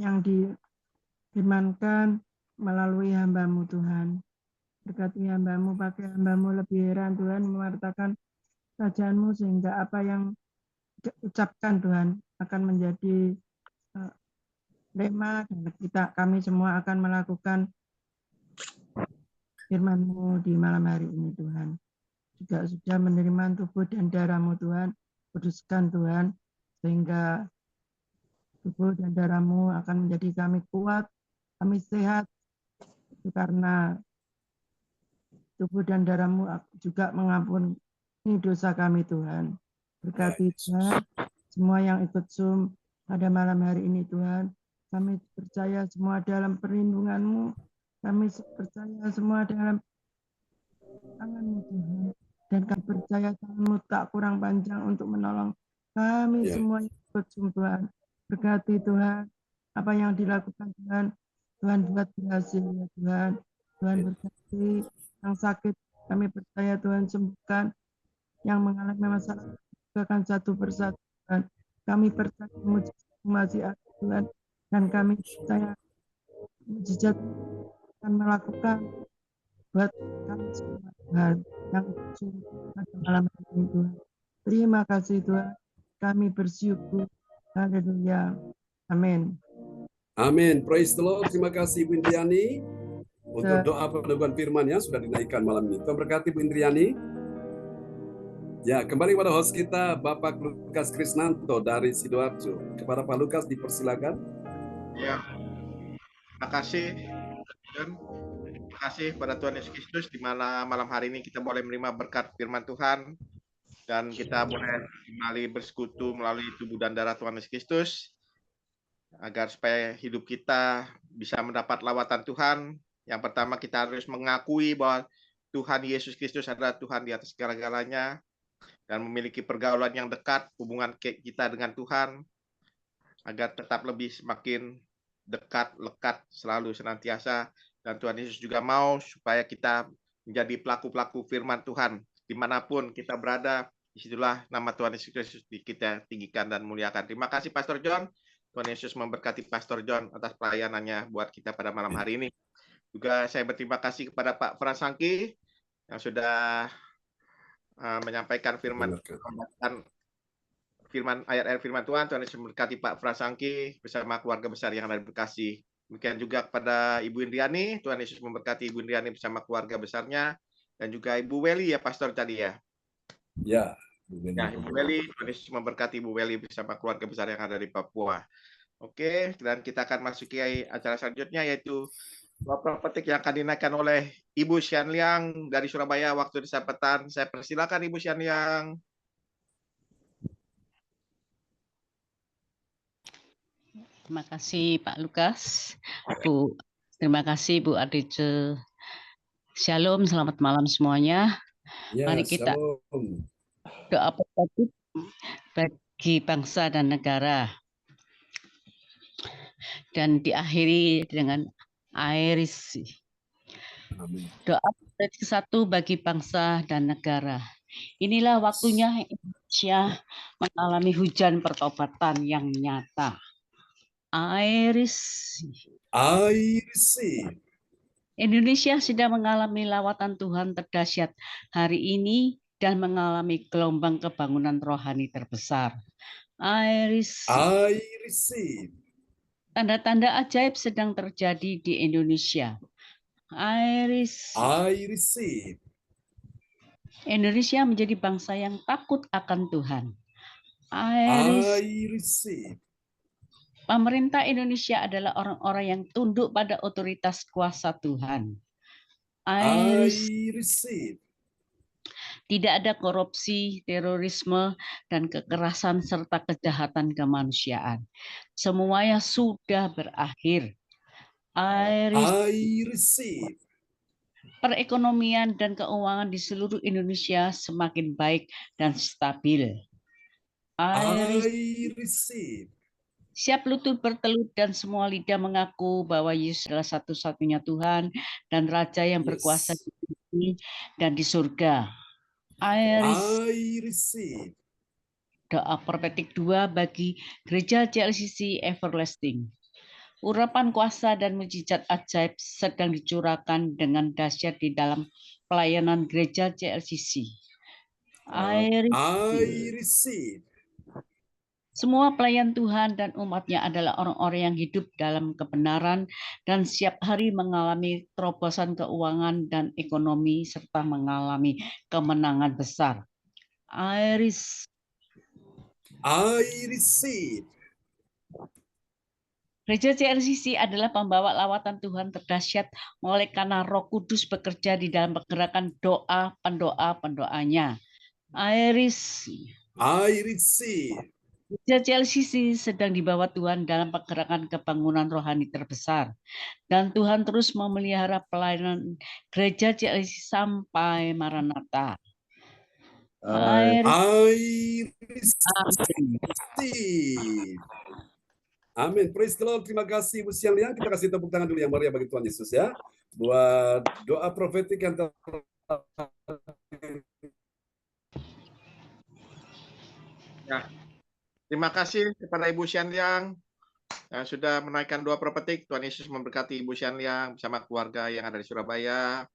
E: yang difirmankan melalui hamba-Mu Tuhan. Berkati hamba-Mu, pakai hamba-Mu lebih heran Tuhan, mewartakan kerajaan-Mu, sehingga apa yang diucapkan Tuhan akan menjadi rema, dan kami semua akan melakukan firman-Mu di malam hari ini Tuhan. Juga sudah menerima tubuh dan darah-Mu Tuhan, kuduskan Tuhan, sehingga tubuh dan darah-Mu akan menjadi kami kuat, kami sehat, itu karena tubuh dan darah-Mu juga mengampuni dosa kami Tuhan. Berkati Tuhan semua yang ikut Zoom pada malam hari ini Tuhan. Kami percaya semua dalam perlindungan-Mu. Kami percaya semua dalam tangan-Mu Tuhan. Dan kami percaya tangan-Mu tak kurang panjang untuk menolong kami semua yang ikut Zoom Tuhan. Berkati Tuhan apa yang dilakukan Tuhan. Tuhan buat berhasil ya Tuhan. Tuhan berkati yang sakit, kami percaya Tuhan sembuhkan, yang mengalami masalah bukan satu persatu Tuhan. Kami percaya mujizat masih ada Tuhan, dan kami percaya mujizat akan melakukan buat kami semua Tuhan yang sulit pada malam hari ini Tuhan. Terima kasih Tuhan, kami bersyukur. Haleluya. Amin.
C: Amin. Praise the Lord. Terima kasih Bu Indriani untuk doa pendukungan firman yang sudah dinaikkan malam ini. Tuhan berkati Bu Indriani. Ya, kembali pada host kita, Bapak Lukas Krisnanto dari Sidoarjo. Kepada Pak Lukas dipersilakan.
A: Ya, terima kasih. Dan terima kasih pada Tuhan Yesus Kristus, di mana malam hari ini kita boleh menerima berkat firman Tuhan, dan kita boleh kembali bersekutu melalui tubuh dan darah Tuhan Yesus Kristus, agar supaya hidup kita bisa mendapat lawatan Tuhan. Yang pertama, kita harus mengakui bahwa Tuhan Yesus Kristus adalah Tuhan di atas segala-galanya, dan memiliki pergaulan yang dekat, hubungan kita dengan Tuhan, agar tetap lebih semakin dekat, lekat, selalu senantiasa. Dan Tuhan Yesus juga mau supaya kita menjadi pelaku-pelaku firman Tuhan. Dimanapun kita berada, disitulah nama Tuhan Yesus Kristus kita tinggikan dan muliakan. Terima kasih Pastor John. Tuhan Yesus memberkati Pastor John atas pelayanannya buat kita pada malam hari ini. Juga saya berterima kasih kepada Pak Frans Angki yang sudah menyampaikan firman ayat-ayat firman Tuhan. Tuhan Yesus memberkati Pak Frans Angki bersama keluarga besar yang ada di Bekasi. Demikian juga kepada Ibu Indriani, Tuhan Yesus memberkati Ibu Indriani bersama keluarga besarnya, dan juga Ibu Weli ya Pastor tadi ya.
C: Ya,
A: Ibu Weli, Tuhan Yesus memberkati Ibu Weli bersama keluarga besar yang ada di Papua. Oke, dan kita akan masuki acara selanjutnya, yaitu doa profetik yang akan dinaikkan oleh Ibu Sian Liang dari Surabaya waktu di Sapatan. Saya persilakan Ibu Sian Liang.
F: Terima kasih Pak Lukas, Bu. Terima kasih Bu Adice. Shalom, selamat malam semuanya.
C: Ya,
F: mari kita doa profetik bagi bangsa dan negara. Dan diakhiri dengan Airis. Doa profetik 1 bagi bangsa dan negara. Inilah waktunya Indonesia mengalami hujan pertobatan yang nyata. Indonesia sedang mengalami lawatan Tuhan terdahsyat hari ini dan mengalami gelombang kebangunan rohani terbesar. Tanda-tanda ajaib sedang terjadi di Indonesia. Indonesia menjadi bangsa yang takut akan Tuhan. Pemerintah Indonesia adalah orang-orang yang tunduk pada otoritas kuasa Tuhan. Tidak ada korupsi, terorisme, dan kekerasan serta kejahatan kemanusiaan. Semuanya sudah berakhir. perekonomian dan keuangan di seluruh Indonesia semakin baik dan stabil.
C: I receive.
F: Siap lutut bertelut dan semua lidah mengaku bahwa Yesus adalah satu-satunya Tuhan dan Raja yang berkuasa di bumi dan di surga. I
C: receive.
F: Doa profetik 2 bagi Gereja CLCC Everlasting. Urapan kuasa dan mujizat ajaib sedang dicurahkan dengan dahsyat di dalam pelayanan Gereja CLCC. I
C: receive.
F: Semua pelayan Tuhan dan umatnya adalah orang-orang yang hidup dalam kebenaran dan setiap hari mengalami terobosan keuangan dan ekonomi serta mengalami kemenangan besar. I
C: receive.
F: Gereja CLCC adalah pembawa lawatan Tuhan terdahsyat oleh karena Roh Kudus bekerja di dalam pergerakan doa pendoa-pendoanya. I receive. Gereja CLCC sedang dibawa Tuhan dalam pergerakan kebangunan rohani terbesar. Dan Tuhan terus memelihara pelayanan Gereja CLCC sampai Maranatha.
C: Amin. Praise the Lord. Terima kasih Ibu Sialia. Kita kasih tepuk tangan dulu ya Maria bagi Tuhan Yesus ya. Buat doa profetik yang
A: Ya. Terima kasih kepada Ibu Sian Liang yang sudah menaikkan doa profetik. Tuhan Yesus memberkati Ibu Sian Liang bersama keluarga yang ada di Surabaya.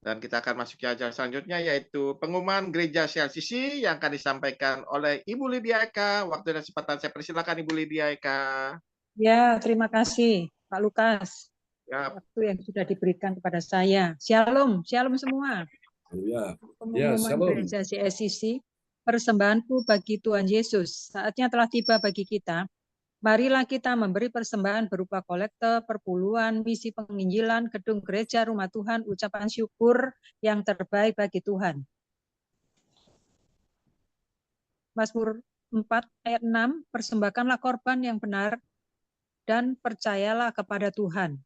A: Dan kita akan masuk ke acara selanjutnya, yaitu pengumuman Gereja CLCC yang akan disampaikan oleh Ibu Lydia Eka. Waktu dan kesempatan saya persilakan Ibu Lydia Eka.
G: Ya, terima kasih Pak Lukas.
A: Ya.
G: Waktu yang sudah diberikan kepada saya. Shalom, shalom semua.
C: Ya,
G: Pengumuman
C: shalom.
G: Gereja CLCC, persembahanku bagi Tuhan Yesus. Saatnya telah tiba bagi kita. Marilah kita memberi persembahan berupa kolekte, perpuluhan, misi penginjilan, gedung gereja, rumah Tuhan, ucapan syukur yang terbaik bagi Tuhan. Mazmur 4 ayat 6, persembahkanlah korban yang benar dan percayalah kepada Tuhan.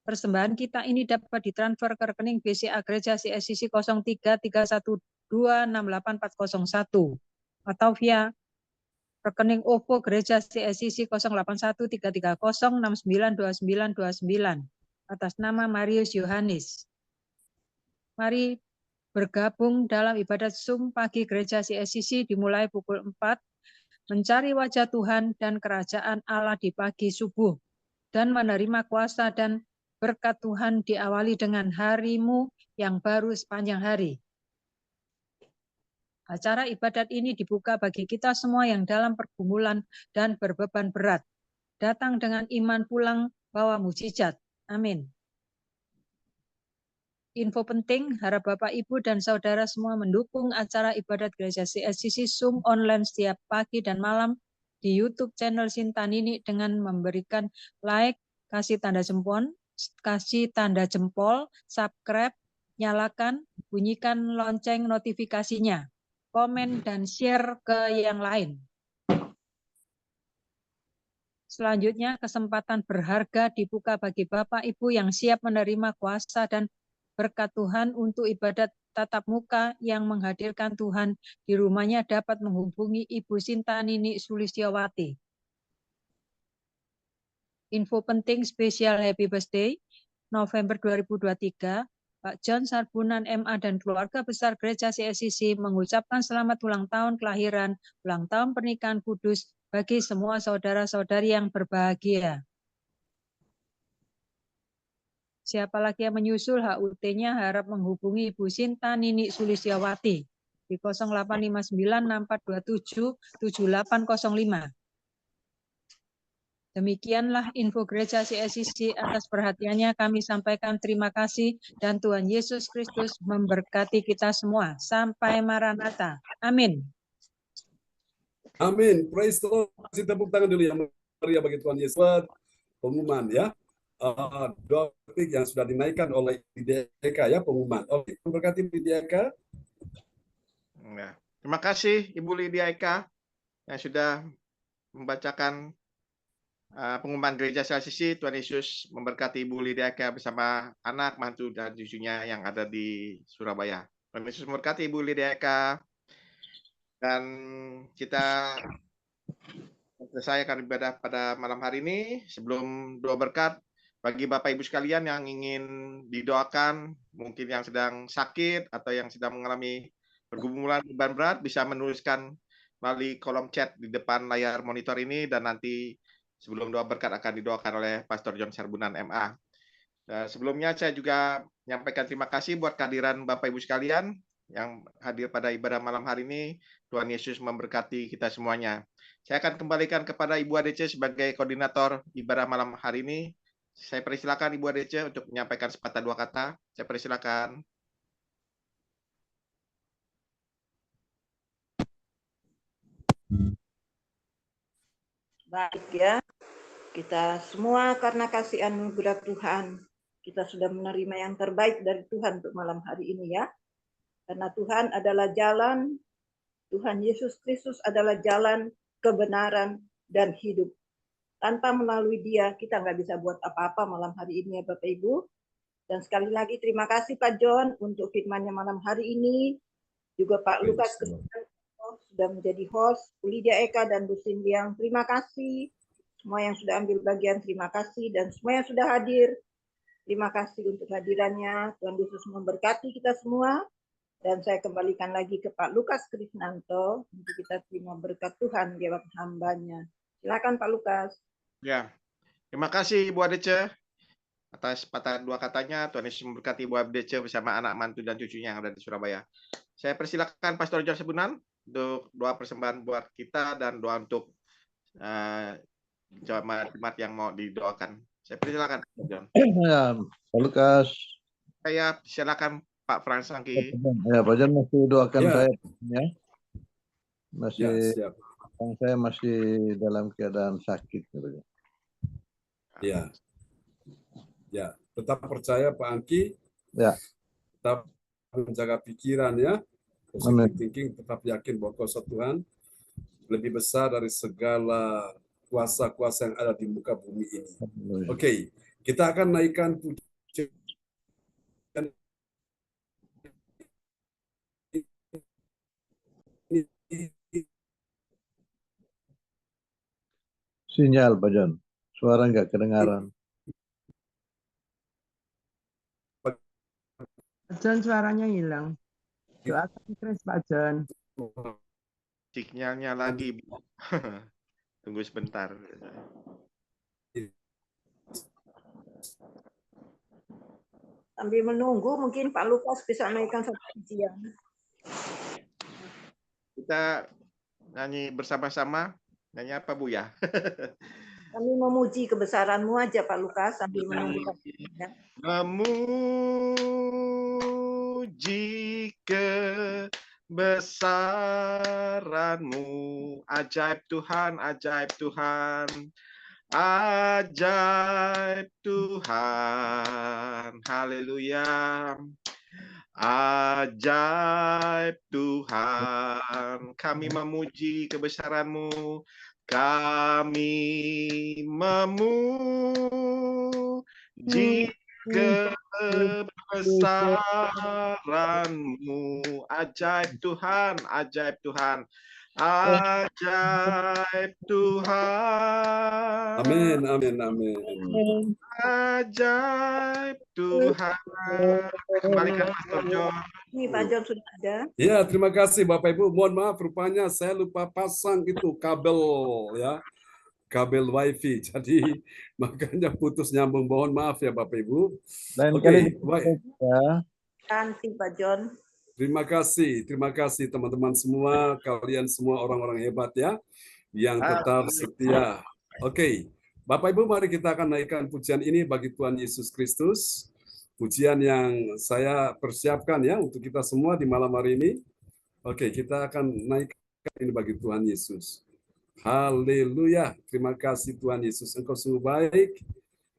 G: Persembahan kita ini dapat ditransfer ke rekening BCA Gereja CLCC 0331268401 atau via rekening OVO Gereja CLCC 081330692929 atas nama Marius Yohanes. Mari bergabung dalam ibadat Zoom pagi Gereja CLCC dimulai pukul 4, mencari wajah Tuhan dan kerajaan Allah di pagi subuh, dan menerima kuasa dan berkat Tuhan diawali dengan harimu yang baru sepanjang hari. Acara ibadat ini dibuka bagi kita semua yang dalam pergumulan dan berbeban berat. Datang dengan iman, pulang bawa mujizat. Amin. Info penting, harap Bapak, Ibu, dan Saudara semua mendukung acara ibadat Gereja CLCC Zoom online setiap pagi dan malam di YouTube channel Sinta Nini dengan memberikan like, kasih tanda jempol, subscribe, nyalakan, bunyikan lonceng notifikasinya, komen, dan share ke yang lain. Selanjutnya, kesempatan berharga dibuka bagi Bapak, Ibu yang siap menerima kuasa dan berkat Tuhan untuk ibadat tatap muka yang menghadirkan Tuhan di rumahnya dapat menghubungi Ibu Sinta Nini Sulistiawati. Info penting spesial Happy Birthday, November 2023, Pak John Sarbunan MA dan keluarga besar Gereja CLCC mengucapkan selamat ulang tahun kelahiran, ulang tahun pernikahan kudus bagi semua saudara-saudari yang berbahagia. Siapa lagi yang menyusul HUT-nya harap menghubungi Ibu Sinta Nini Sulistiawati di 085964277805. Demikianlah info Gereja CLCC. Atas perhatiannya kami sampaikan terima kasih dan Tuhan Yesus Kristus memberkati kita semua. Sampai Maranatha. Amin.
C: Amin. Praise the Lord. Kasih tepuk tangan dulu ya Maria bagi Tuhan Yesus. Pengumuman ya. Doa yang sudah dinaikkan oleh Lydia Eka ya, pengumuman. Oke, memberkati Lydia Eka.
A: Ya. Terima kasih Ibu Lydia Eka yang sudah membacakan pengumuman gereja CLCC. Tuhan Yesus memberkati Ibu Lydia Eka bersama anak, mantu, dan cucunya yang ada di Surabaya. Tuhan Yesus memberkati Ibu Lydia Eka. Dan kita selesaikan ibadah pada malam hari ini. Sebelum doa berkat, bagi Bapak Ibu sekalian yang ingin didoakan, mungkin yang sedang sakit atau yang sedang mengalami pergumulan beban berat, bisa menuliskan melalui kolom chat di depan layar monitor ini, dan nanti sebelum doa berkat akan didoakan oleh Pastor John Sarbunan MA. Sebelumnya saya juga menyampaikan terima kasih buat kehadiran Bapak Ibu sekalian yang hadir pada ibadah malam hari ini. Tuhan Yesus memberkati kita semuanya. Saya akan kembalikan kepada Ibu ADC sebagai koordinator ibadah malam hari ini. Saya persilakan Ibu ADC untuk menyampaikan sepatah dua kata. Saya persilakan.
B: Baik ya, kita semua karena kasih anugerah Tuhan, kita sudah menerima yang terbaik dari Tuhan untuk malam hari ini ya. Karena Tuhan adalah jalan, Tuhan Yesus Kristus adalah jalan, kebenaran, dan hidup. Tanpa melalui Dia, kita nggak bisa buat apa-apa malam hari ini ya Bapak Ibu. Dan sekali lagi terima kasih Pak John untuk firman-Nya malam hari ini. Juga Pak Lukas sudah menjadi host, Bu Lydia Eka dan Bu Sindiang, terima kasih. Semua yang sudah ambil bagian, terima kasih. Dan semua yang sudah hadir, terima kasih untuk hadirannya. Tuhan Yesus memberkati kita semua. Dan saya kembalikan lagi ke Pak Lukas Krisnanto untuk kita terima berkat Tuhan lewat hambanya. Silakan Pak Lukas.
A: Ya, terima kasih Ibu ADC atas patah dua katanya. Tuhan Yesus memberkati Ibu ADC bersama anak, mantu, dan cucunya yang ada di Surabaya. Saya persilakan Pastor John Sarbunan untuk doa persembahan buat kita dan doa untuk jemaat yang mau didoakan. Saya persilakan Pak John.
D: Ya, Pak Lukas.
A: Saya silakan Pak Frans Angki.
D: Ya, Pak John masih doakan
C: Ya.
D: saya ya. Masih
C: Ya, siap.
D: saya masih dalam keadaan sakit.
C: Ya. Ya, tetap percaya Pak Angki.
D: Ya.
C: Tetap menjaga pikiran ya. Positive thinking, tetap yakin bahwa kuasa Tuhan lebih besar dari segala kuasa-kuasa yang ada di muka bumi ini. Oke, kita akan naikkan pujian
D: Sinyal Pak John, suara nggak kedengaran.
E: Pak John suaranya hilang. Doakan Chris Pak John.
A: Sinyalnya lagi. Tunggu sebentar.
B: Sambil menunggu, mungkin Pak Lukas bisa naikkan satu pujian.
A: Kita nyanyi bersama-sama. Nyanyi apa Bu ya?
B: Kami memuji kebesaran-Mu aja Pak Lukas sambil menunggu.
A: Memuji kebesaran-Mu, ajaib Tuhan, ajaib Tuhan. Ajaib Tuhan, haleluya. Ajaib Tuhan, kami memuji kebesaran-Mu, kami memuji kebesaran-Mu, ajaib Tuhan, ajaib Tuhan. Ajaib Tuhan.
C: Amin, amin, amin.
A: Ajaib Tuhan. Kembalikan Pastor John.
B: Ini Pak John sudah ada.
C: Ya, terima kasih Bapak Ibu. Mohon maaf, rupanya saya lupa pasang itu kabel ya, kabel WiFi. Jadi makanya putus nyambung. Mohon maaf ya Bapak Ibu.
D: Oke,
C: baik.
D: Ya.
B: Nanti Pak John.
C: Terima kasih teman-teman semua, kalian semua orang-orang hebat ya, yang tetap setia. Oke, Bapak Ibu mari kita akan naikkan pujian ini bagi Tuhan Yesus Kristus. Pujian yang saya persiapkan ya untuk kita semua di malam hari ini. Oke, kita akan naikkan ini bagi Tuhan Yesus. Haleluya, terima kasih Tuhan Yesus, Engkau sungguh baik,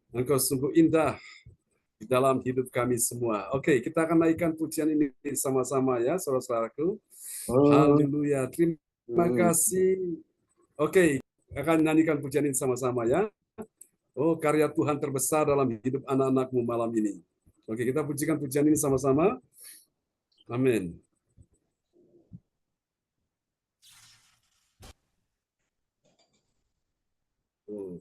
C: Engkau sungguh indah di dalam hidup kami semua. Oke, kita akan naikkan pujian ini sama-sama ya, saudara-saudaraku. Haleluya, terima kasih. Oke, akan nyanyikan pujian ini sama-sama ya. Oh, karya Tuhan terbesar dalam hidup anak-anakmu malam ini. Oke, kita pujikan pujian ini sama-sama. Amin. Oh.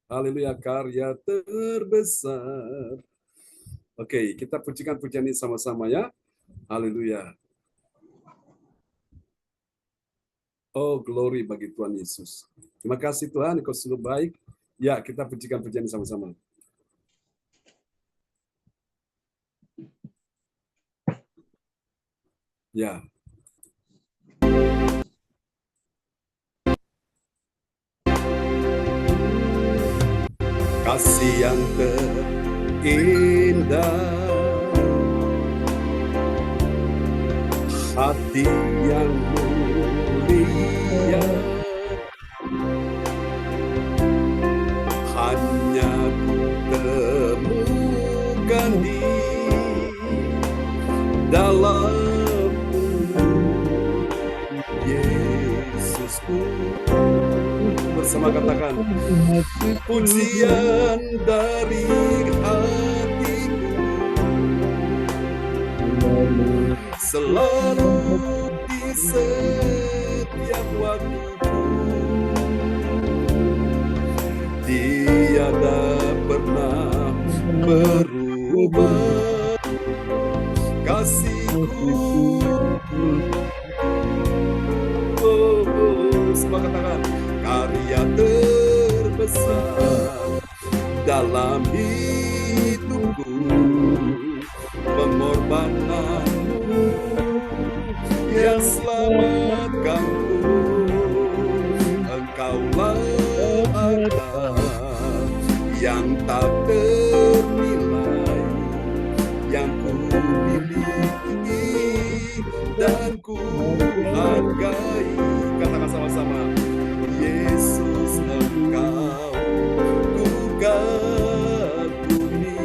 C: Haleluya, karya terbesar. Oke, kita pujikan pujian ini sama-sama ya. Haleluya. Oh, glory bagi Tuhan Yesus. Terima kasih Tuhan, Engkau sungguh baik. Ya, kita pujikan pujian ini sama-sama. Ya. Kasih yang terindah, hati yang mulia, hanya ku temukan di dalam-Mu, Yesusku. Bersama katakan, pujian dari hatiku selalu di setiap waktu, tiada pernah berubah kasihku. Semua katakan, karya terbesar dalam hidupku, pengorbananmu yang selamatkanku. Engkaulah harta yang tak ternilai, yang ku miliki dan ku hargai. Katakan sama-sama, Yesus Engkau ku kagumi.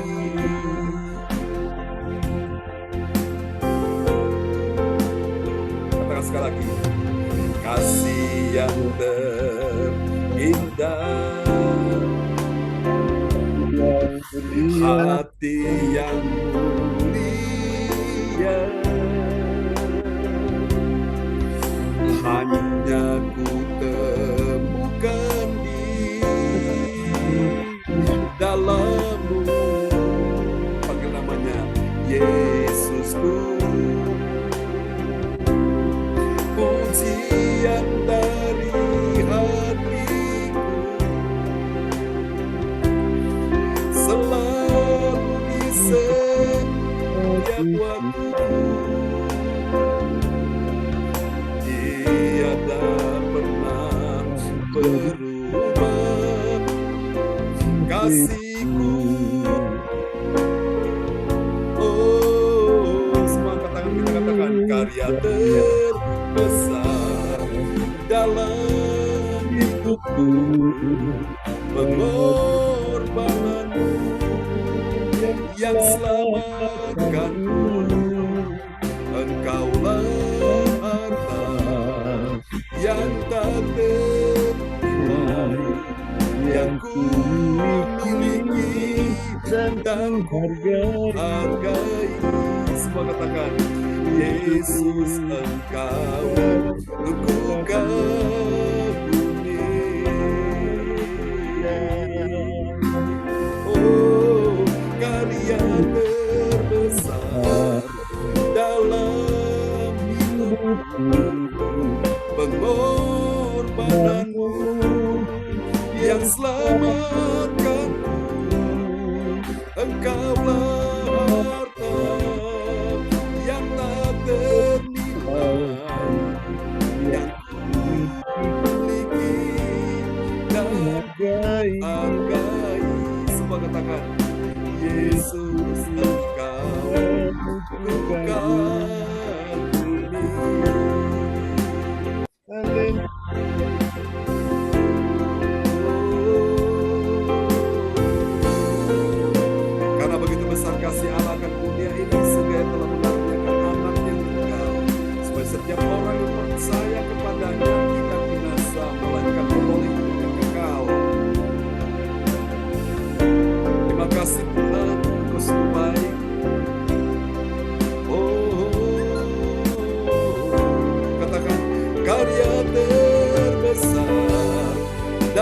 C: Katakan sekali lagi, kasih yang terindah, hati yang mulia, hanya ku temukan di dalam-Mu. Panggil namanya Yesusku. Pujian dari hatiku selalu di setiap waktu, tiada pernah berubah kasihku. Oh, semua katakan, kita katakan, karya terbesar dalam hidupku, pengorbananmu yang selamatkanku. Engkaulah harta yang tak ternilai, yang ku miliki dan ku hargai. Semua katakan, Yesus Engkau ku kagumi. Oh, karya terbesar dalam hidupku, pengorbananmu yang selamatkanku. Engkaulah harta yang tak ternilai, yang ku miliki dan hargai. Semua katakan, Yesus Engkau ku kagumi. Karena begitu besar kasih Allah akan dunia ini, sehingga telah mengaruniakan anak yang tunggal, supaya setiap orang yang percaya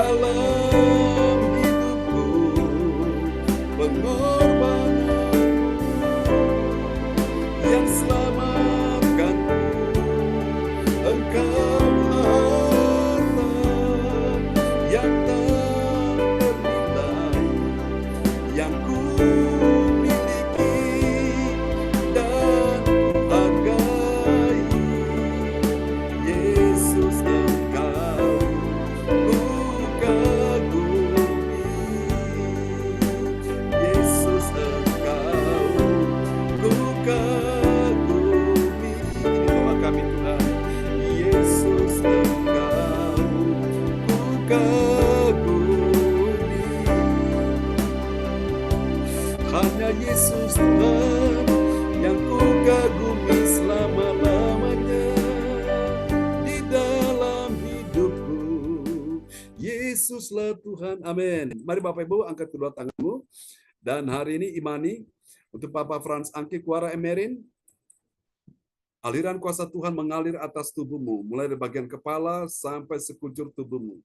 C: dalam hidupku, pengorbanan yang selamatkanku. Engkau harta yang tak ternilai yang ku miliki dan ku hargai. Yesus, Engkau ku kagumi. Yesus, Engkau ku kagumi. Ini doa kami, Tuhan. Yesus, Engkau ku kagumi. Hanya Yesus, Tuhan, yang ku kagumi selama-lamanya di dalam hidupku. Yesuslah Tuhan. Amin. Mari Bapak Ibu angkat kedua tanganmu. Dan hari ini imani untuk Bapak Frans Angki Kuara Emerin. Aliran kuasa Tuhan mengalir atas tubuhmu, mulai dari bagian kepala sampai sekujur tubuhmu.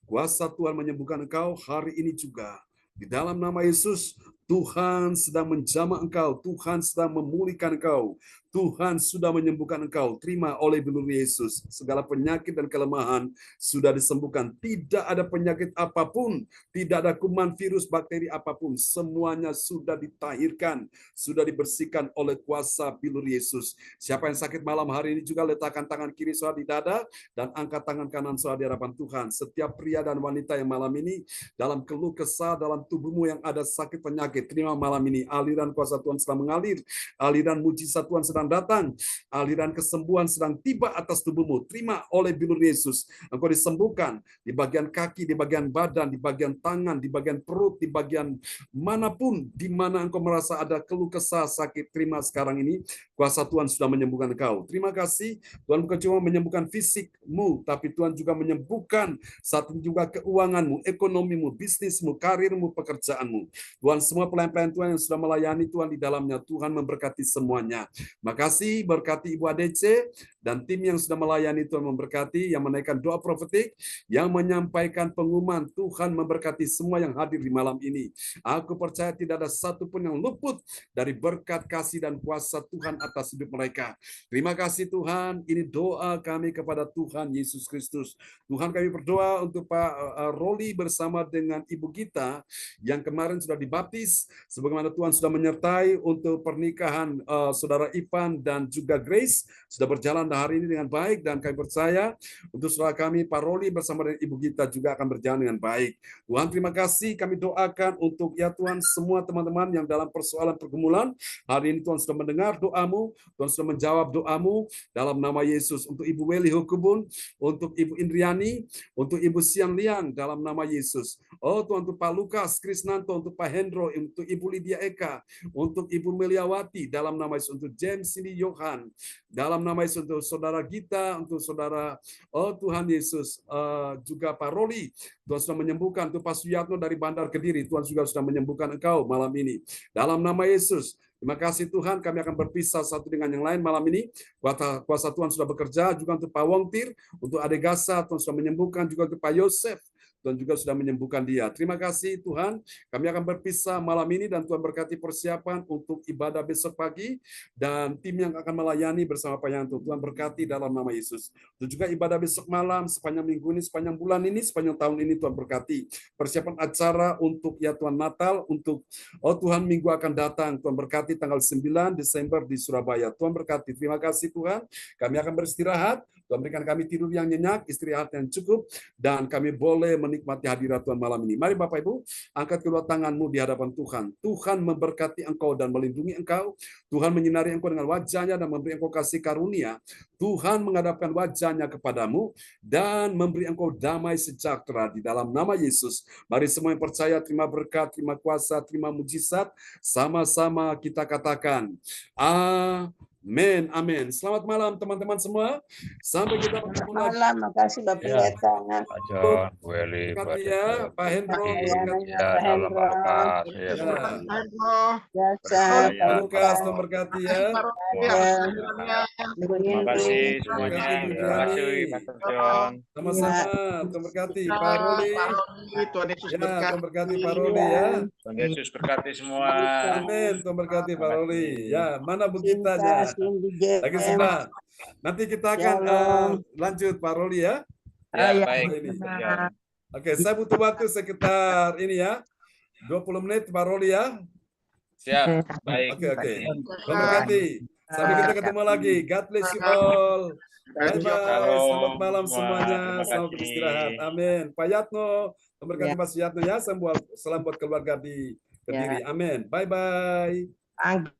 C: Kuasa Tuhan menyembuhkan engkau hari ini juga. Di dalam nama Yesus, Tuhan sedang menjamah engkau, Tuhan sedang memulihkan engkau, Tuhan sudah menyembuhkan engkau. Terima oleh bilur Yesus. Segala penyakit dan kelemahan sudah disembuhkan. Tidak ada penyakit apapun, tidak ada kuman, virus, bakteri apapun. Semuanya sudah ditahirkan, sudah dibersihkan oleh kuasa bilur Yesus. Siapa yang sakit malam hari ini juga letakkan tangan kiri saudara di dada dan angkat tangan kanan saudara di hadapan Tuhan. Setiap pria dan wanita yang malam ini dalam keluh kesah dalam tubuhmu yang ada sakit penyakit, terima malam ini aliran kuasa Tuhan sedang mengalir, aliran mujizat Tuhan sedang datang, aliran kesembuhan sedang tiba atas tubuhmu. Terima oleh bilur Yesus. Engkau disembuhkan di bagian kaki, di bagian badan, di bagian tangan, di bagian perut, di bagian manapun di mana engkau merasa ada keluh kesah sakit. Terima sekarang ini kuasa Tuhan sudah menyembuhkan engkau. Terima kasih. Tuhan bukan cuma menyembuhkan fisikmu, tapi Tuhan juga menyembuhkan saat ini juga keuanganmu, ekonomimu, bisnismu, karirmu, pekerjaanmu. Tuhan, semua pelayan-pelayan Tuhan yang sudah melayani Tuhan di dalamnya, Tuhan memberkati semuanya. Makasih, berkati Ibu ADC dan tim yang sudah melayani, Tuhan memberkati, yang menaikkan doa profetik, yang menyampaikan pengumuman. Tuhan memberkati semua yang hadir di malam ini. Aku percaya tidak ada satupun yang luput dari berkat kasih dan kuasa Tuhan atas hidup mereka. Terima kasih Tuhan. Ini doa kami kepada Tuhan Yesus Kristus. Tuhan, kami berdoa untuk Pak Roli bersama dengan Ibu Gita yang kemarin sudah dibaptis, sebagaimana Tuhan sudah menyertai untuk pernikahan saudara Ivan dan juga Grace sudah berjalan hari ini dengan baik, dan kami percaya untuk saudara kami Pak Roli bersama dengan Ibu Gita juga akan berjalan dengan baik. Tuhan, terima kasih. Kami doakan untuk ya Tuhan semua teman-teman yang dalam persoalan pergumulan hari ini, Tuhan sudah mendengar doamu, Tuhan sudah menjawab doamu dalam nama Yesus. Untuk Ibu Weli Hukubun, untuk Ibu Indriani, untuk Ibu Sian Liang dalam nama Yesus. Oh Tuhan, untuk Pak Lukas Krisnanto, untuk Pak Hendro, untuk Ibu Lydia Eka, untuk Ibu Meliawati dalam nama Yesus, untuk James Cindy Johan dalam nama Yesus, untuk saudara Gita, untuk saudara Tuhan Yesus, juga Pak Roli, Tuhan sudah menyembuhkan. Untuk Pak Suyatno dari Bandar Kediri, Tuhan juga sudah menyembuhkan engkau malam ini dalam nama Yesus. Terima kasih Tuhan, kami akan berpisah satu dengan yang lain malam ini. Kuasa Tuhan sudah bekerja juga untuk Pak Wongtir, untuk Ade Gasa, Tuhan sudah menyembuhkan, juga untuk Pak Yosef, Tuhan juga sudah menyembuhkan dia. Terima kasih Tuhan, kami akan berpisah malam ini dan Tuhan berkati persiapan untuk ibadah besok pagi dan tim yang akan melayani bersama Pak Yanto. Tuhan berkati dalam nama Yesus. Dan juga ibadah besok malam, sepanjang minggu ini, sepanjang bulan ini, sepanjang tahun ini, Tuhan berkati. Persiapan acara untuk ya Tuhan Natal, untuk Tuhan minggu akan datang. Tuhan berkati tanggal 9 Desember di Surabaya. Tuhan berkati. Terima kasih Tuhan. Kami akan beristirahat. Tuhan berikan kami tidur yang nyenyak, istirahat yang cukup, dan kami boleh menikmati hadirat Tuhan malam ini. Mari Bapak Ibu, angkat kedua tanganmu di hadapan Tuhan. Tuhan memberkati engkau dan melindungi engkau. Tuhan menyinari engkau dengan wajahnya dan memberi engkau kasih karunia. Tuhan menghadapkan wajahnya kepadamu dan memberi engkau damai sejahtera di dalam nama Yesus. Mari semua yang percaya terima berkat, terima kuasa, terima mujizat. Sama-sama kita katakan, Amin, amin. Selamat malam teman-teman semua. Sampai kita bertemu lagi.
B: Malam, makasih Bapak
H: Ya.
B: Pendeta.
H: Pak John, Bu Eli, Bu
C: Berkati ya, Pak Hendro.
B: Layanannya
C: Berkati.
H: Ya,
B: Pak
H: dalam
B: Hendro.
H: barokah. Ya,
A: Yesus
C: Ya.
A: memberkati Pak Hendro.
B: Jasa
H: Ya,
B: Pak
C: Lukas,
B: Lukas.
C: Tuhan berkati ya.
A: Pak Roni
B: Ya.
A: atas kehadirannya.
B: Bu
H: Terima
B: Indri.
H: kasih
C: Terima
H: semuanya.
C: kasih, Bu
H: Terima kasih,
C: Juhani.
H: Pastor John.
C: Sama-sama, Tuhan berkati. Pak Roli.
A: Pak Roni, Tuhan Yesus
C: Ya,
A: berkati.
C: Tuhan berkati Pak Roli ya.
H: Tuhan Yesus berkati semua.
C: Amin, Tuhan berkati Pak Roli. Ya, mana
B: Cinta,
C: begitanya?
B: Cindy
C: Lagi
B: James.
C: sebelah. Nanti kita akan
B: Shalom.
C: lanjut Pak Roli ya.
H: Ya,
E: Ya,
H: baik.
C: Ini.
H: Pastor John.
C: Oke, saya butuh waktu sekitar ini ya. 20 menit Pak Roli ya.
H: Siap, baik.
C: Oke. Tuhan berkati. Sampai kita ketemu lagi. God bless you all. Bye-bye. Selamat malam semuanya.
H: Terima
C: Selamat
H: kasih.
C: beristirahat. Amin. Pak Yatno. Tuhan berkati
B: Ya.
C: Pak Yatno ya. Salam buat keluarga di Kediri. Amin. Bye-bye.